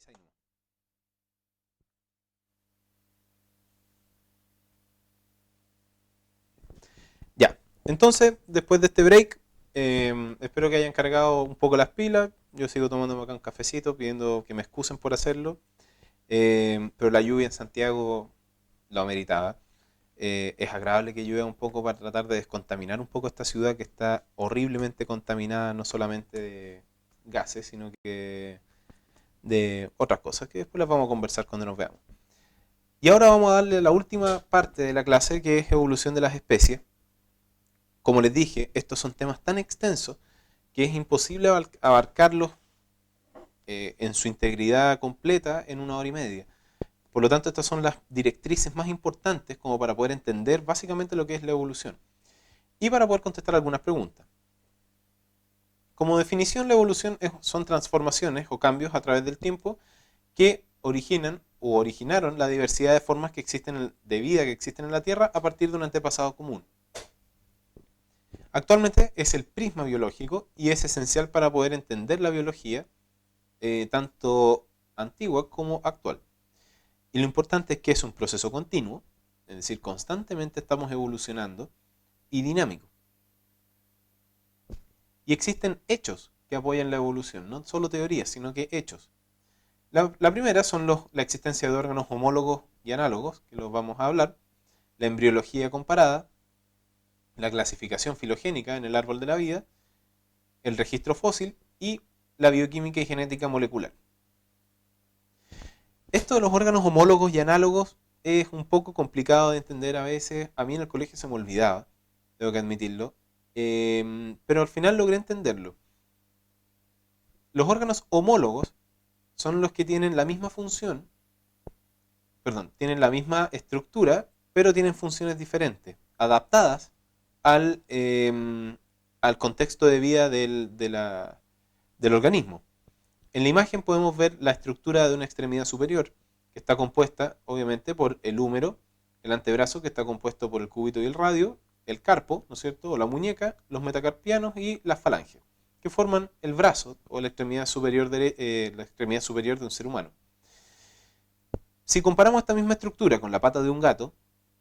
avisáis nomás. Ya, entonces, después de este break, espero que hayan cargado un poco las pilas. Yo sigo tomándome acá un cafecito, pidiendo que me excusen por hacerlo. Pero la lluvia en Santiago lo ameritaba. Es agradable que llueva un poco para tratar de descontaminar un poco esta ciudad que está horriblemente contaminada, no solamente de gases, sino que de otras cosas que después las vamos a conversar cuando nos veamos. Y ahora vamos a darle la última parte de la clase, que es evolución de las especies. Como les dije, estos son temas tan extensos que es imposible abarcarlos en su integridad completa en 1 hora y media. Por lo tanto, estas son las directrices más importantes como para poder entender básicamente lo que es la evolución y para poder contestar algunas preguntas. Como definición, la evolución son transformaciones o cambios a través del tiempo que originan o originaron la diversidad de formas que existen de vida que existen en la Tierra a partir de un antepasado común. Actualmente es el prisma biológico y es esencial para poder entender la biología, tanto antigua como actual. Y lo importante es que es un proceso continuo, es decir, constantemente estamos evolucionando y dinámico. Y existen hechos que apoyan la evolución, no solo teorías, sino que hechos. La primera son la existencia de órganos homólogos y análogos, que los vamos a hablar, la embriología comparada, la clasificación filogénica en el árbol de la vida, el registro fósil y la bioquímica y genética molecular. Esto de los órganos homólogos y análogos es un poco complicado de entender a veces. A mí en el colegio se me olvidaba, tengo que admitirlo, pero al final logré entenderlo. Los órganos homólogos son los que tienen la misma función, perdón, tienen la misma estructura, pero tienen funciones diferentes, adaptadas al contexto de vida del organismo. En la imagen podemos ver la estructura de una extremidad superior, que está compuesta, obviamente, por el húmero, el antebrazo, que está compuesto por el cúbito y el radio, el carpo, ¿no es cierto?, o la muñeca, los metacarpianos y las falanges, que forman el brazo o la extremidad superior de un ser humano. Si comparamos esta misma estructura con la pata de un gato,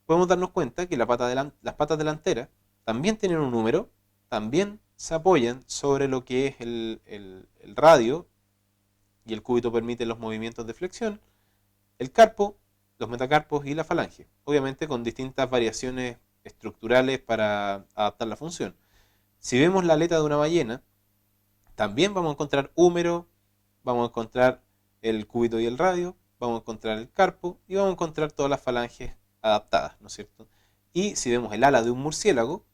podemos darnos cuenta que las patas delanteras también tienen un húmero, también se apoyan sobre lo que es el radio, y el cúbito permite los movimientos de flexión, el carpo, los metacarpos y la falange, obviamente con distintas variaciones estructurales para adaptar la función. Si vemos la aleta de una ballena, también vamos a encontrar húmero, vamos a encontrar el cúbito y el radio, vamos a encontrar el carpo y vamos a encontrar todas las falanges adaptadas, ¿no es cierto? Y si vemos el ala de un murciélago,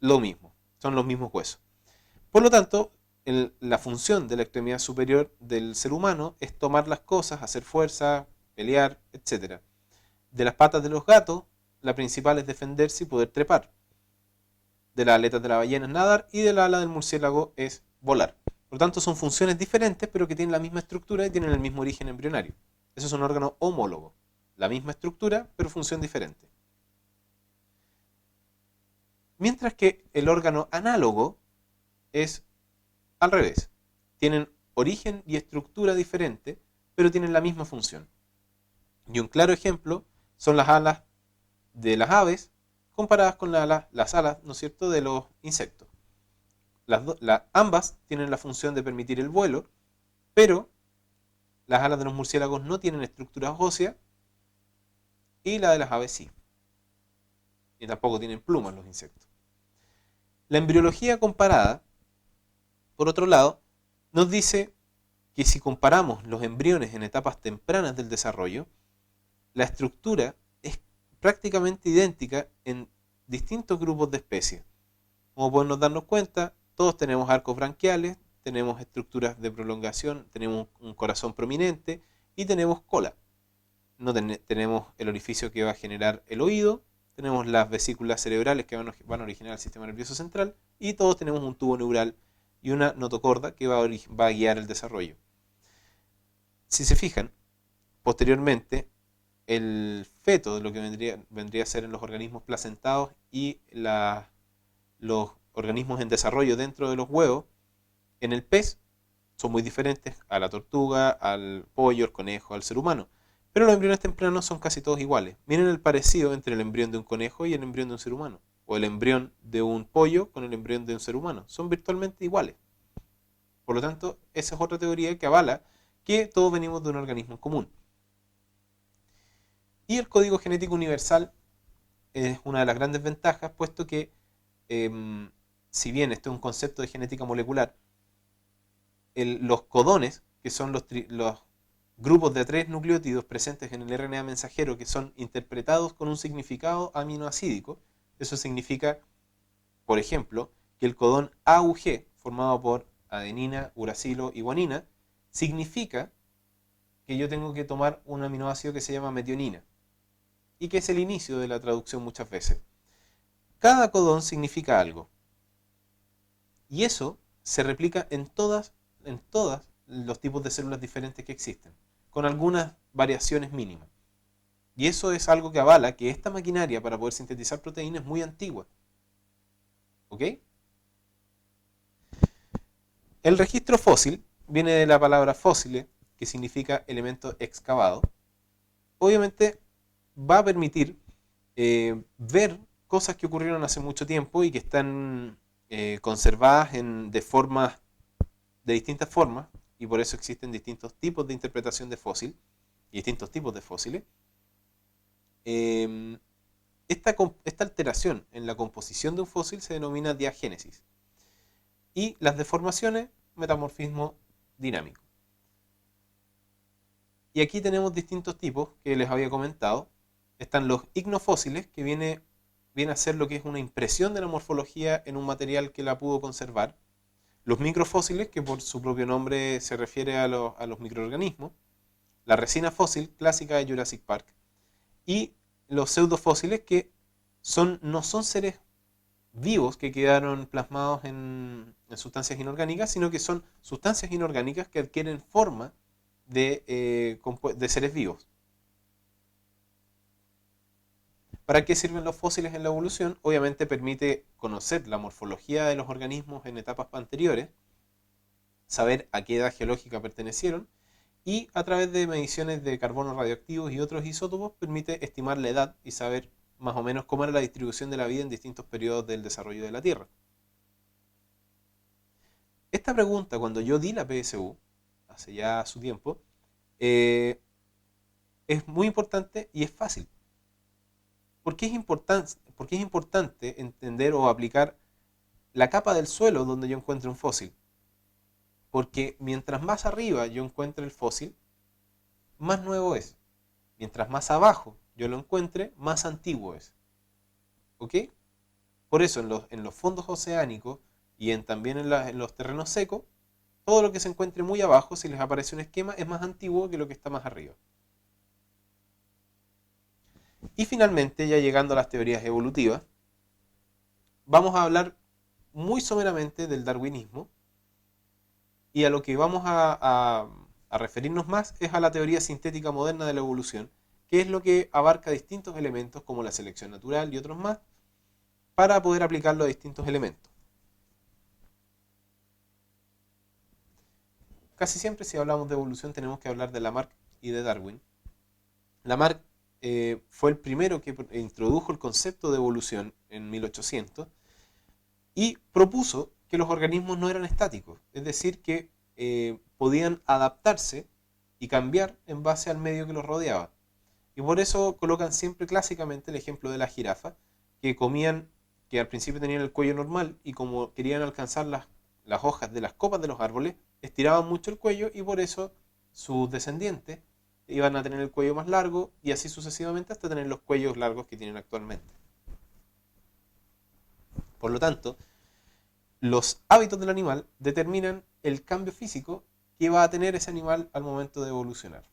lo mismo, son los mismos huesos. Por lo tanto, la función de la extremidad superior del ser humano es tomar las cosas, hacer fuerza, pelear, etc. De las patas de los gatos, la principal es defenderse y poder trepar. De las aletas de la ballena es nadar y de la ala del murciélago es volar. Por lo tanto, son funciones diferentes, pero que tienen la misma estructura y tienen el mismo origen embrionario. Eso es un órgano homólogo. La misma estructura, pero función diferente. Mientras que el órgano análogo es al revés. Tienen origen y estructura diferente, pero tienen la misma función. Y un claro ejemplo son las alas de las aves comparadas con las alas, ¿no es cierto?, de los insectos. Ambas tienen la función de permitir el vuelo, pero las alas de los murciélagos no tienen estructuras óseas y la de las aves sí. Y tampoco tienen plumas los insectos. La embriología comparada, por otro lado, nos dice que si comparamos los embriones en etapas tempranas del desarrollo, la estructura es prácticamente idéntica en distintos grupos de especies. Como podemos darnos cuenta, todos tenemos arcos branquiales, tenemos estructuras de prolongación, tenemos un corazón prominente y tenemos cola. No tenemos el orificio que va a generar el oído, tenemos las vesículas cerebrales que van a originar el sistema nervioso central y todos tenemos un tubo neural y una notocorda que va a guiar el desarrollo. Si se fijan, posteriormente el feto de lo que vendría a ser en los organismos placentados y los organismos en desarrollo dentro de los huevos, en el pez son muy diferentes a la tortuga, al pollo, al conejo, al ser humano. Pero los embriones tempranos son casi todos iguales. Miren el parecido entre el embrión de un conejo y el embrión de un ser humano. O el embrión de un pollo con el embrión de un ser humano. Son virtualmente iguales. Por lo tanto, esa es otra teoría que avala que todos venimos de un organismo en común. Y el código genético universal es una de las grandes ventajas, puesto que, si bien esto es un concepto de genética molecular, los codones, que son los grupos de 3 nucleótidos presentes en el RNA mensajero que son interpretados con un significado aminoacídico, eso significa, por ejemplo, que el codón AUG, formado por adenina, uracilo y guanina, significa que yo tengo que tomar un aminoácido que se llama metionina, y que es el inicio de la traducción muchas veces. Cada codón significa algo, y eso se replica en todos los tipos de células diferentes que existen, con algunas variaciones mínimas. Y eso es algo que avala que esta maquinaria para poder sintetizar proteínas es muy antigua. ¿Ok? El registro fósil viene de la palabra fósile, que significa elemento excavado. Obviamente va a permitir ver cosas que ocurrieron hace mucho tiempo y que están conservadas de distintas formas, y por eso existen distintos tipos de interpretación de fósil y distintos tipos de fósiles. Esta alteración en la composición de un fósil se denomina diagénesis. Y las deformaciones, metamorfismo dinámico. Y aquí tenemos distintos tipos que les había comentado. Están los ignofósiles, que viene a ser lo que es una impresión de la morfología en un material que la pudo conservar. Los microfósiles, que por su propio nombre se refiere a los microorganismos. La resina fósil clásica de Jurassic Park. Y los pseudofósiles, que no son seres vivos que quedaron plasmados en sustancias inorgánicas, sino que son sustancias inorgánicas que adquieren forma de seres vivos. ¿Para qué sirven los fósiles en la evolución? Obviamente permite conocer la morfología de los organismos en etapas anteriores, saber a qué edad geológica pertenecieron, y a través de mediciones de carbono radioactivos y otros isótopos permite estimar la edad y saber más o menos cómo era la distribución de la vida en distintos periodos del desarrollo de la Tierra. Esta pregunta, cuando yo di la PSU, hace ya su tiempo, es muy importante y es fácil. ¿Por qué es importante entender o aplicar la capa del suelo donde yo encuentre un fósil? Porque mientras más arriba yo encuentre el fósil, más nuevo es. Mientras más abajo yo lo encuentre, más antiguo es. ¿Ok? Por eso en los fondos oceánicos y también en los terrenos secos, todo lo que se encuentre muy abajo, si les aparece un esquema, es más antiguo que lo que está más arriba. Y finalmente, ya llegando a las teorías evolutivas, vamos a hablar muy someramente del darwinismo, y a lo que vamos a referirnos más es a la teoría sintética moderna de la evolución, que es lo que abarca distintos elementos como la selección natural y otros más, para poder aplicarlo a distintos elementos. Casi siempre si hablamos de evolución tenemos que hablar de Lamarck y de Darwin. Lamarck fue el primero que introdujo el concepto de evolución en 1800 y propuso que los organismos no eran estáticos, es decir, que podían adaptarse y cambiar en base al medio que los rodeaba. Y por eso colocan siempre clásicamente el ejemplo de la jirafa, que al principio tenían el cuello normal y como querían alcanzar las hojas de las copas de los árboles, estiraban mucho el cuello y por eso sus descendientes iban a tener el cuello más largo y así sucesivamente hasta tener los cuellos largos que tienen actualmente. Por lo tanto, los hábitos del animal determinan el cambio físico que va a tener ese animal al momento de evolucionar.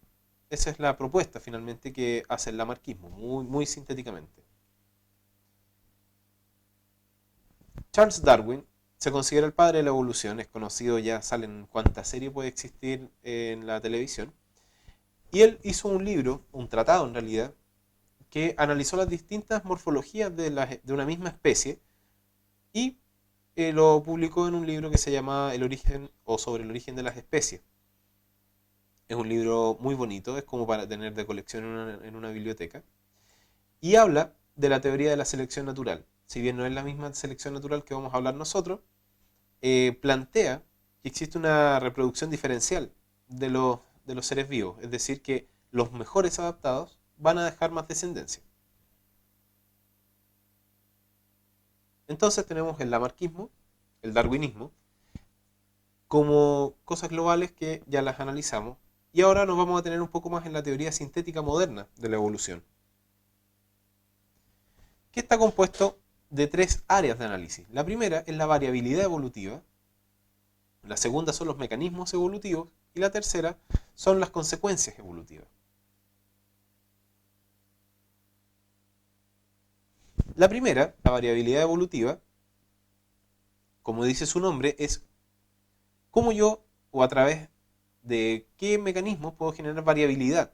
Esa es la propuesta finalmente que hace el lamarquismo, muy, muy sintéticamente. Charles Darwin se considera el padre de la evolución, es conocido, ya salen cuánta serie puede existir en la televisión, y él hizo un libro, un tratado en realidad, que analizó las distintas morfologías de una misma especie y lo publicó en un libro que se llama El origen o sobre el origen de las especies. Es un libro muy bonito, es como para tener de colección en una biblioteca. Y habla de la teoría de la selección natural. Si bien no es la misma selección natural que vamos a hablar nosotros, plantea que existe una reproducción diferencial de los seres vivos. Es decir, que los mejores adaptados van a dejar más descendencia. Entonces tenemos el lamarquismo, el darwinismo, como cosas globales que ya las analizamos. Y ahora nos vamos a tener un poco más en la teoría sintética moderna de la evolución, que está compuesto de tres áreas de análisis. La primera es la variabilidad evolutiva, la segunda son los mecanismos evolutivos y la tercera son las consecuencias evolutivas. La primera, la variabilidad evolutiva, como dice su nombre, es cómo yo o a través de qué mecanismos puedo generar variabilidad,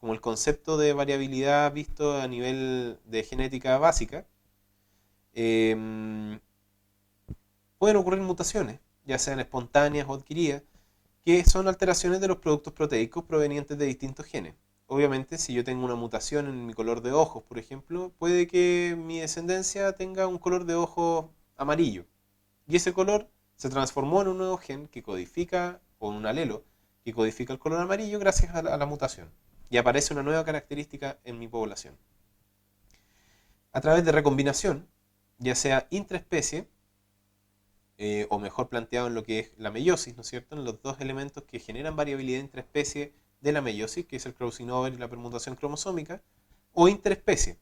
como el concepto de variabilidad visto a nivel de genética básica. eh, Pueden ocurrir mutaciones, ya sean espontáneas o adquiridas, que son alteraciones de los productos proteicos provenientes de distintos genes. Obviamente, si yo tengo una mutación en mi color de ojos, por ejemplo, puede que mi descendencia tenga un color de ojos amarillo. Y ese color se transformó en un nuevo gen que codifica, o un alelo, que codifica el color amarillo gracias a la mutación. Y aparece una nueva característica en mi población. A través de recombinación, ya sea intraespecie, o mejor planteado en lo que es la meiosis, ¿no es cierto? En los dos elementos que generan variabilidad intraespecie de la meiosis, que es el crossing over y la permutación cromosómica, o interespecie,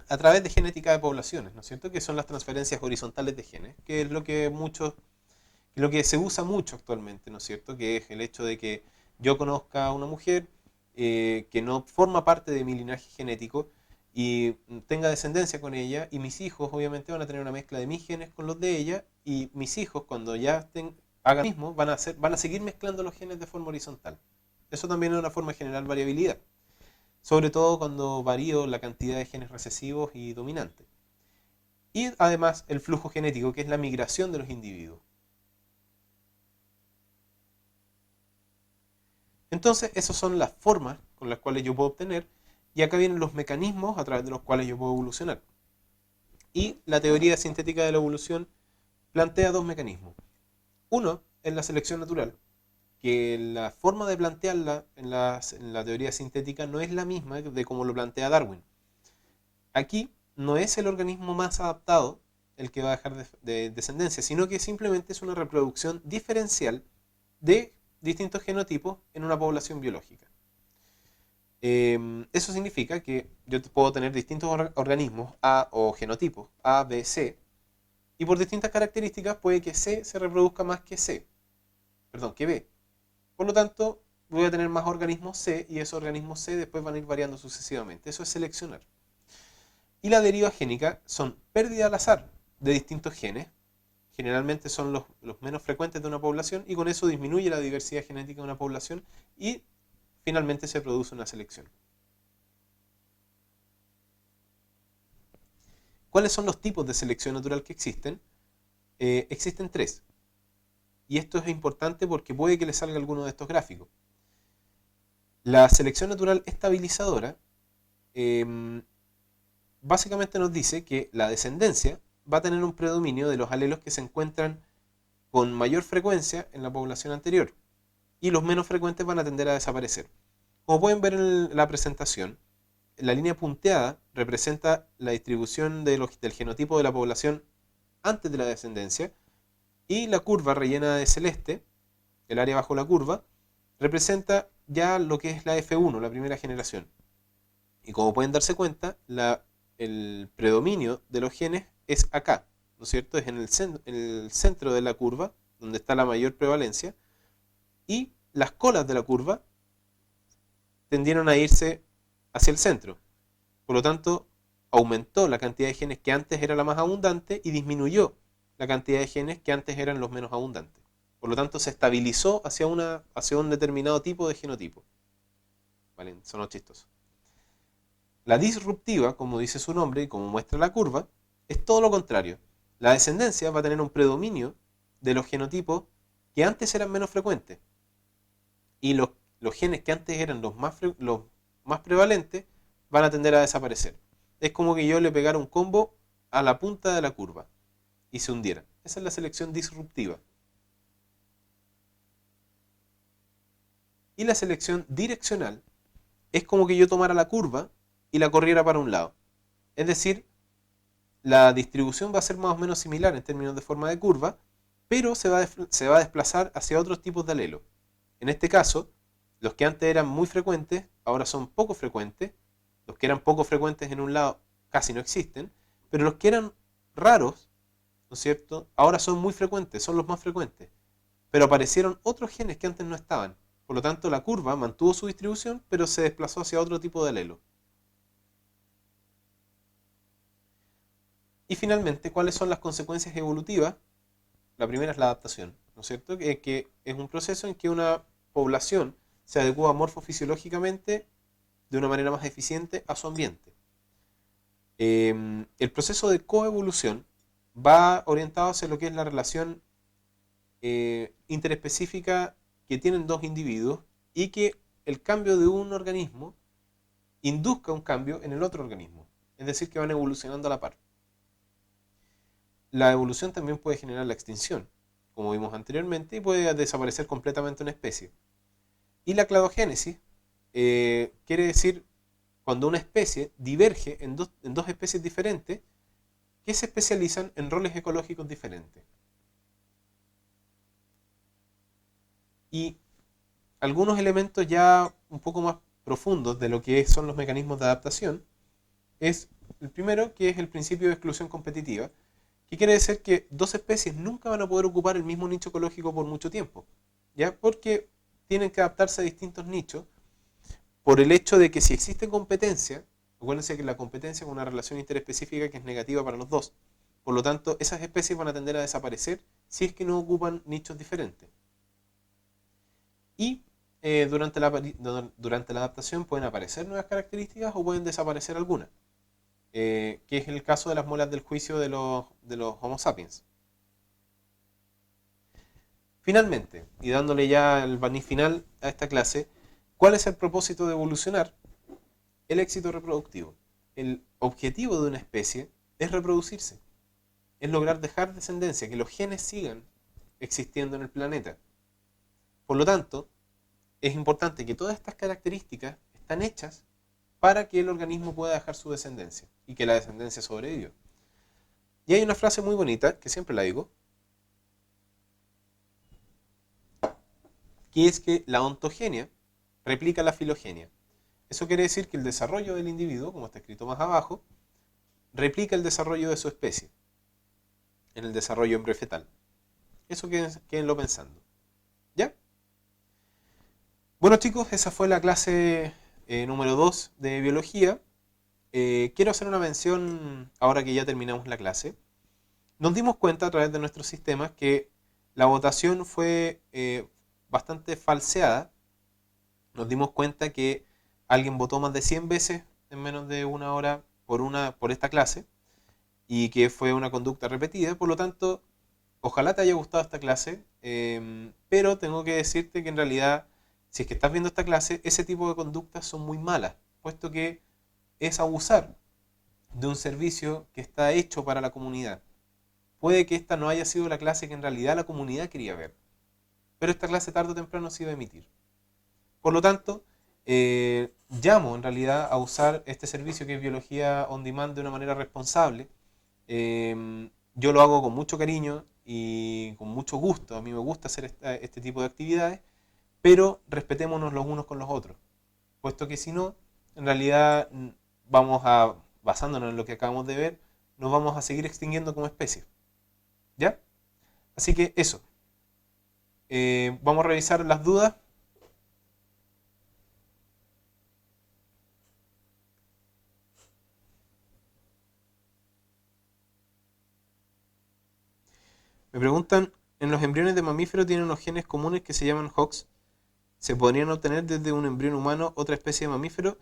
a través de genética de poblaciones, ¿no es cierto? Que son las transferencias horizontales de genes, que es lo que se usa mucho actualmente, ¿no es cierto? Que es el hecho de que yo conozca a una mujer que no forma parte de mi linaje genético y tenga descendencia con ella, y mis hijos obviamente van a tener una mezcla de mis genes con los de ella, y mis hijos cuando ya hagan lo mismo van a seguir mezclando los genes de forma horizontal. Eso también es una forma de generar variabilidad, sobre todo cuando varío la cantidad de genes recesivos y dominantes. Y además el flujo genético, que es la migración de los individuos. Entonces, esas son las formas con las cuales yo puedo obtener, y acá vienen los mecanismos a través de los cuales yo puedo evolucionar. Y la teoría sintética de la evolución plantea dos mecanismos. Uno es la selección natural, que la forma de plantearla en la teoría sintética no es la misma de como lo plantea Darwin. Aquí no es el organismo más adaptado el que va a dejar de descendencia, sino que simplemente es una reproducción diferencial de distintos genotipos en una población biológica. Eso significa que yo puedo tener distintos organismos o genotipos A, B, C, y por distintas características puede que C se reproduzca más que que B. Por lo tanto, voy a tener más organismos C, y esos organismos C después van a ir variando sucesivamente. Eso es seleccionar. Y la deriva génica son pérdida al azar de distintos genes, generalmente son los menos frecuentes de una población, y con eso disminuye la diversidad genética de una población y finalmente se produce una selección. ¿Cuáles son los tipos de selección natural que existen? Existen tres. Y esto es importante porque puede que les salga alguno de estos gráficos. La selección natural estabilizadora básicamente nos dice que la descendencia va a tener un predominio de los alelos que se encuentran con mayor frecuencia en la población anterior, y los menos frecuentes van a tender a desaparecer. Como pueden ver en la presentación, la línea punteada representa la distribución del genotipo de la población antes de la descendencia, y la curva rellena de celeste, el área bajo la curva, representa ya lo que es la F1, la primera generación. Y como pueden darse cuenta, el predominio de los genes es acá, ¿no es cierto? Es en el centro de la curva, donde está la mayor prevalencia, y las colas de la curva tendieron a irse hacia el centro. Por lo tanto, aumentó la cantidad de genes que antes era la más abundante y disminuyó la cantidad de genes que antes eran los menos abundantes. Por lo tanto, se estabilizó hacia un determinado tipo de genotipo. ¿Vale? Son chistosos. La disruptiva, como dice su nombre y como muestra la curva, es todo lo contrario. La descendencia va a tener un predominio de los genotipos que antes eran menos frecuentes. Y los genes que antes eran los más prevalentes van a tender a desaparecer. Es como que yo le pegara un combo a la punta de la curva y se hundieran. Esa es la selección disruptiva. Y la selección direccional es como que yo tomara la curva y la corriera para un lado. Es decir, la distribución va a ser más o menos similar en términos de forma de curva, pero se va a desplazar hacia otros tipos de alelos. En este caso, los que antes eran muy frecuentes, ahora son poco frecuentes. Los que eran poco frecuentes en un lado casi no existen, pero los que eran raros, ¿no es cierto?, ahora son muy frecuentes, son los más frecuentes. Pero aparecieron otros genes que antes no estaban. Por lo tanto, la curva mantuvo su distribución, pero se desplazó hacia otro tipo de alelo. Y finalmente, ¿cuáles son las consecuencias evolutivas? La primera es la adaptación, ¿no es cierto? Que es un proceso en que una población se adecua morfofisiológicamente de una manera más eficiente a su ambiente. El proceso de coevolución va orientado hacia lo que es la relación interespecífica que tienen dos individuos y que el cambio de un organismo induzca un cambio en el otro organismo. Es decir, que van evolucionando a la par. La evolución también puede generar la extinción, como vimos anteriormente, y puede desaparecer completamente una especie. Y la cladogénesis quiere decir cuando una especie diverge en dos especies diferentes que se especializan en roles ecológicos diferentes. Y algunos elementos ya un poco más profundos de lo que son los mecanismos de adaptación es el primero, que es el principio de exclusión competitiva, que quiere decir que dos especies nunca van a poder ocupar el mismo nicho ecológico por mucho tiempo, ¿ya? Porque tienen que adaptarse a distintos nichos por el hecho de que si existe competencia, acuérdense que la competencia es una relación interespecífica que es negativa para los dos, por lo tanto esas especies van a tender a desaparecer si es que no ocupan nichos diferentes. Y durante la adaptación pueden aparecer nuevas características o pueden desaparecer algunas, que es el caso de las muelas del juicio de los Homo sapiens. Finalmente, y dándole ya el barniz final a esta clase, ¿cuál es el propósito de evolucionar? El éxito reproductivo. El objetivo de una especie es reproducirse, es lograr dejar descendencia, que los genes sigan existiendo en el planeta. Por lo tanto, es importante que todas estas características están hechas para que el organismo pueda dejar su descendencia y que la descendencia sobreviva. Y hay una frase muy bonita, que siempre la digo, que es que la ontogenia replica la filogenia. Eso quiere decir que el desarrollo del individuo, como está escrito más abajo, replica el desarrollo de su especie en el desarrollo embriofetal. Eso quédenlo pensando. ¿Ya? Bueno chicos, esa fue la clase número 2 de biología. Quiero hacer una mención ahora que ya terminamos la clase. Nos dimos cuenta a través de nuestros sistemas que la votación fue bastante falseada. Nos dimos cuenta que alguien votó más de 100 veces en menos de una hora por esta clase y que fue una conducta repetida. Por lo tanto, ojalá te haya gustado esta clase, pero tengo que decirte que en realidad, si es que estás viendo esta clase, ese tipo de conductas son muy malas, puesto que es abusar de un servicio que está hecho para la comunidad. Puede que esta no haya sido la clase que en realidad la comunidad quería ver, pero esta clase tarde o temprano se iba a emitir. Por lo tanto, llamo en realidad a usar este servicio que es Biología On Demand de una manera responsable. Yo lo hago con mucho cariño y con mucho gusto. A mí me gusta hacer este tipo de actividades, pero respetémonos los unos con los otros, puesto que si no, en realidad basándonos en lo que acabamos de ver, nos vamos a seguir extinguiendo como especie. ¿Ya? Así que eso. Vamos a revisar las dudas. Me preguntan, ¿en los embriones de mamíferos tienen unos genes comunes que se llaman HOX? ¿Se podrían obtener desde un embrión humano otra especie de mamífero?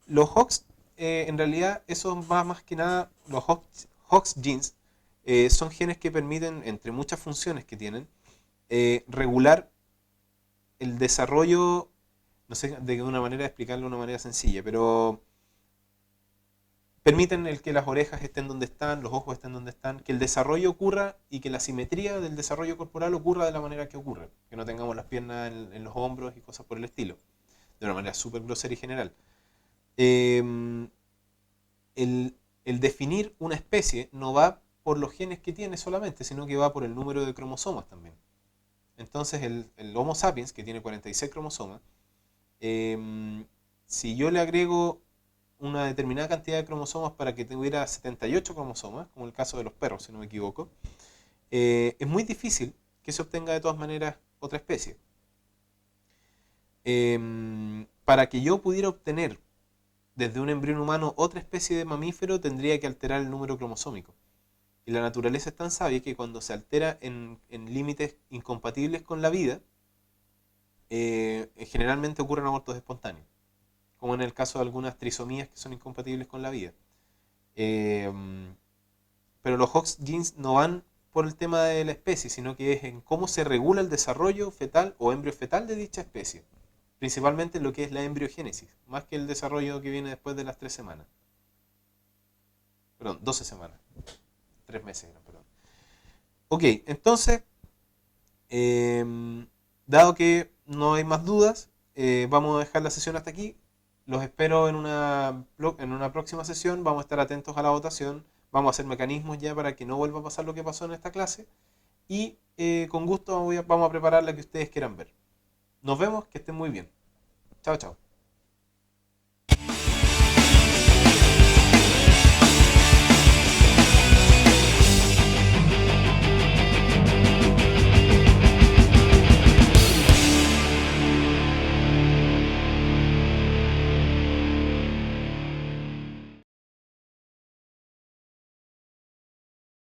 Los HOX, en realidad, eso va más que nada, los Hox genes son genes que permiten, entre muchas funciones que tienen, regular el desarrollo, no sé de una manera explicarlo de una manera sencilla, pero permiten el que las orejas estén donde están, los ojos estén donde están, que el desarrollo ocurra y que la simetría del desarrollo corporal ocurra de la manera que ocurre, que no tengamos las piernas en los hombros y cosas por el estilo, de una manera súper grosera y general. Eh, el definir una especie no va por los genes que tiene solamente, sino que va por el número de cromosomas también. Entonces el Homo sapiens, que tiene 46 cromosomas, si yo le agrego una determinada cantidad de cromosomas para que tuviera 78 cromosomas, como el caso de los perros, si no me equivoco, es muy difícil que se obtenga de todas maneras otra especie. Para que yo pudiera obtener desde un embrión humano otra especie de mamífero, tendría que alterar el número cromosómico. Y la naturaleza es tan sabia que cuando se altera en límites incompatibles con la vida, generalmente ocurren abortos espontáneos, como en el caso de algunas trisomías que son incompatibles con la vida. Eh, pero los Hox genes no van por el tema de la especie, sino que es en cómo se regula el desarrollo fetal o embrión fetal de dicha especie. Principalmente lo que es la embriogénesis, más que el desarrollo que viene después de las 3 semanas. Perdón, 12 semanas. 3 meses, perdón. Ok, entonces, dado que no hay más dudas, vamos a dejar la sesión hasta aquí. Los espero en una próxima sesión. Vamos a estar atentos a la votación. Vamos a hacer mecanismos ya para que no vuelva a pasar lo que pasó en esta clase. Y con gusto vamos a preparar la que ustedes quieran ver. Nos vemos, que estén muy bien. Chao, chao.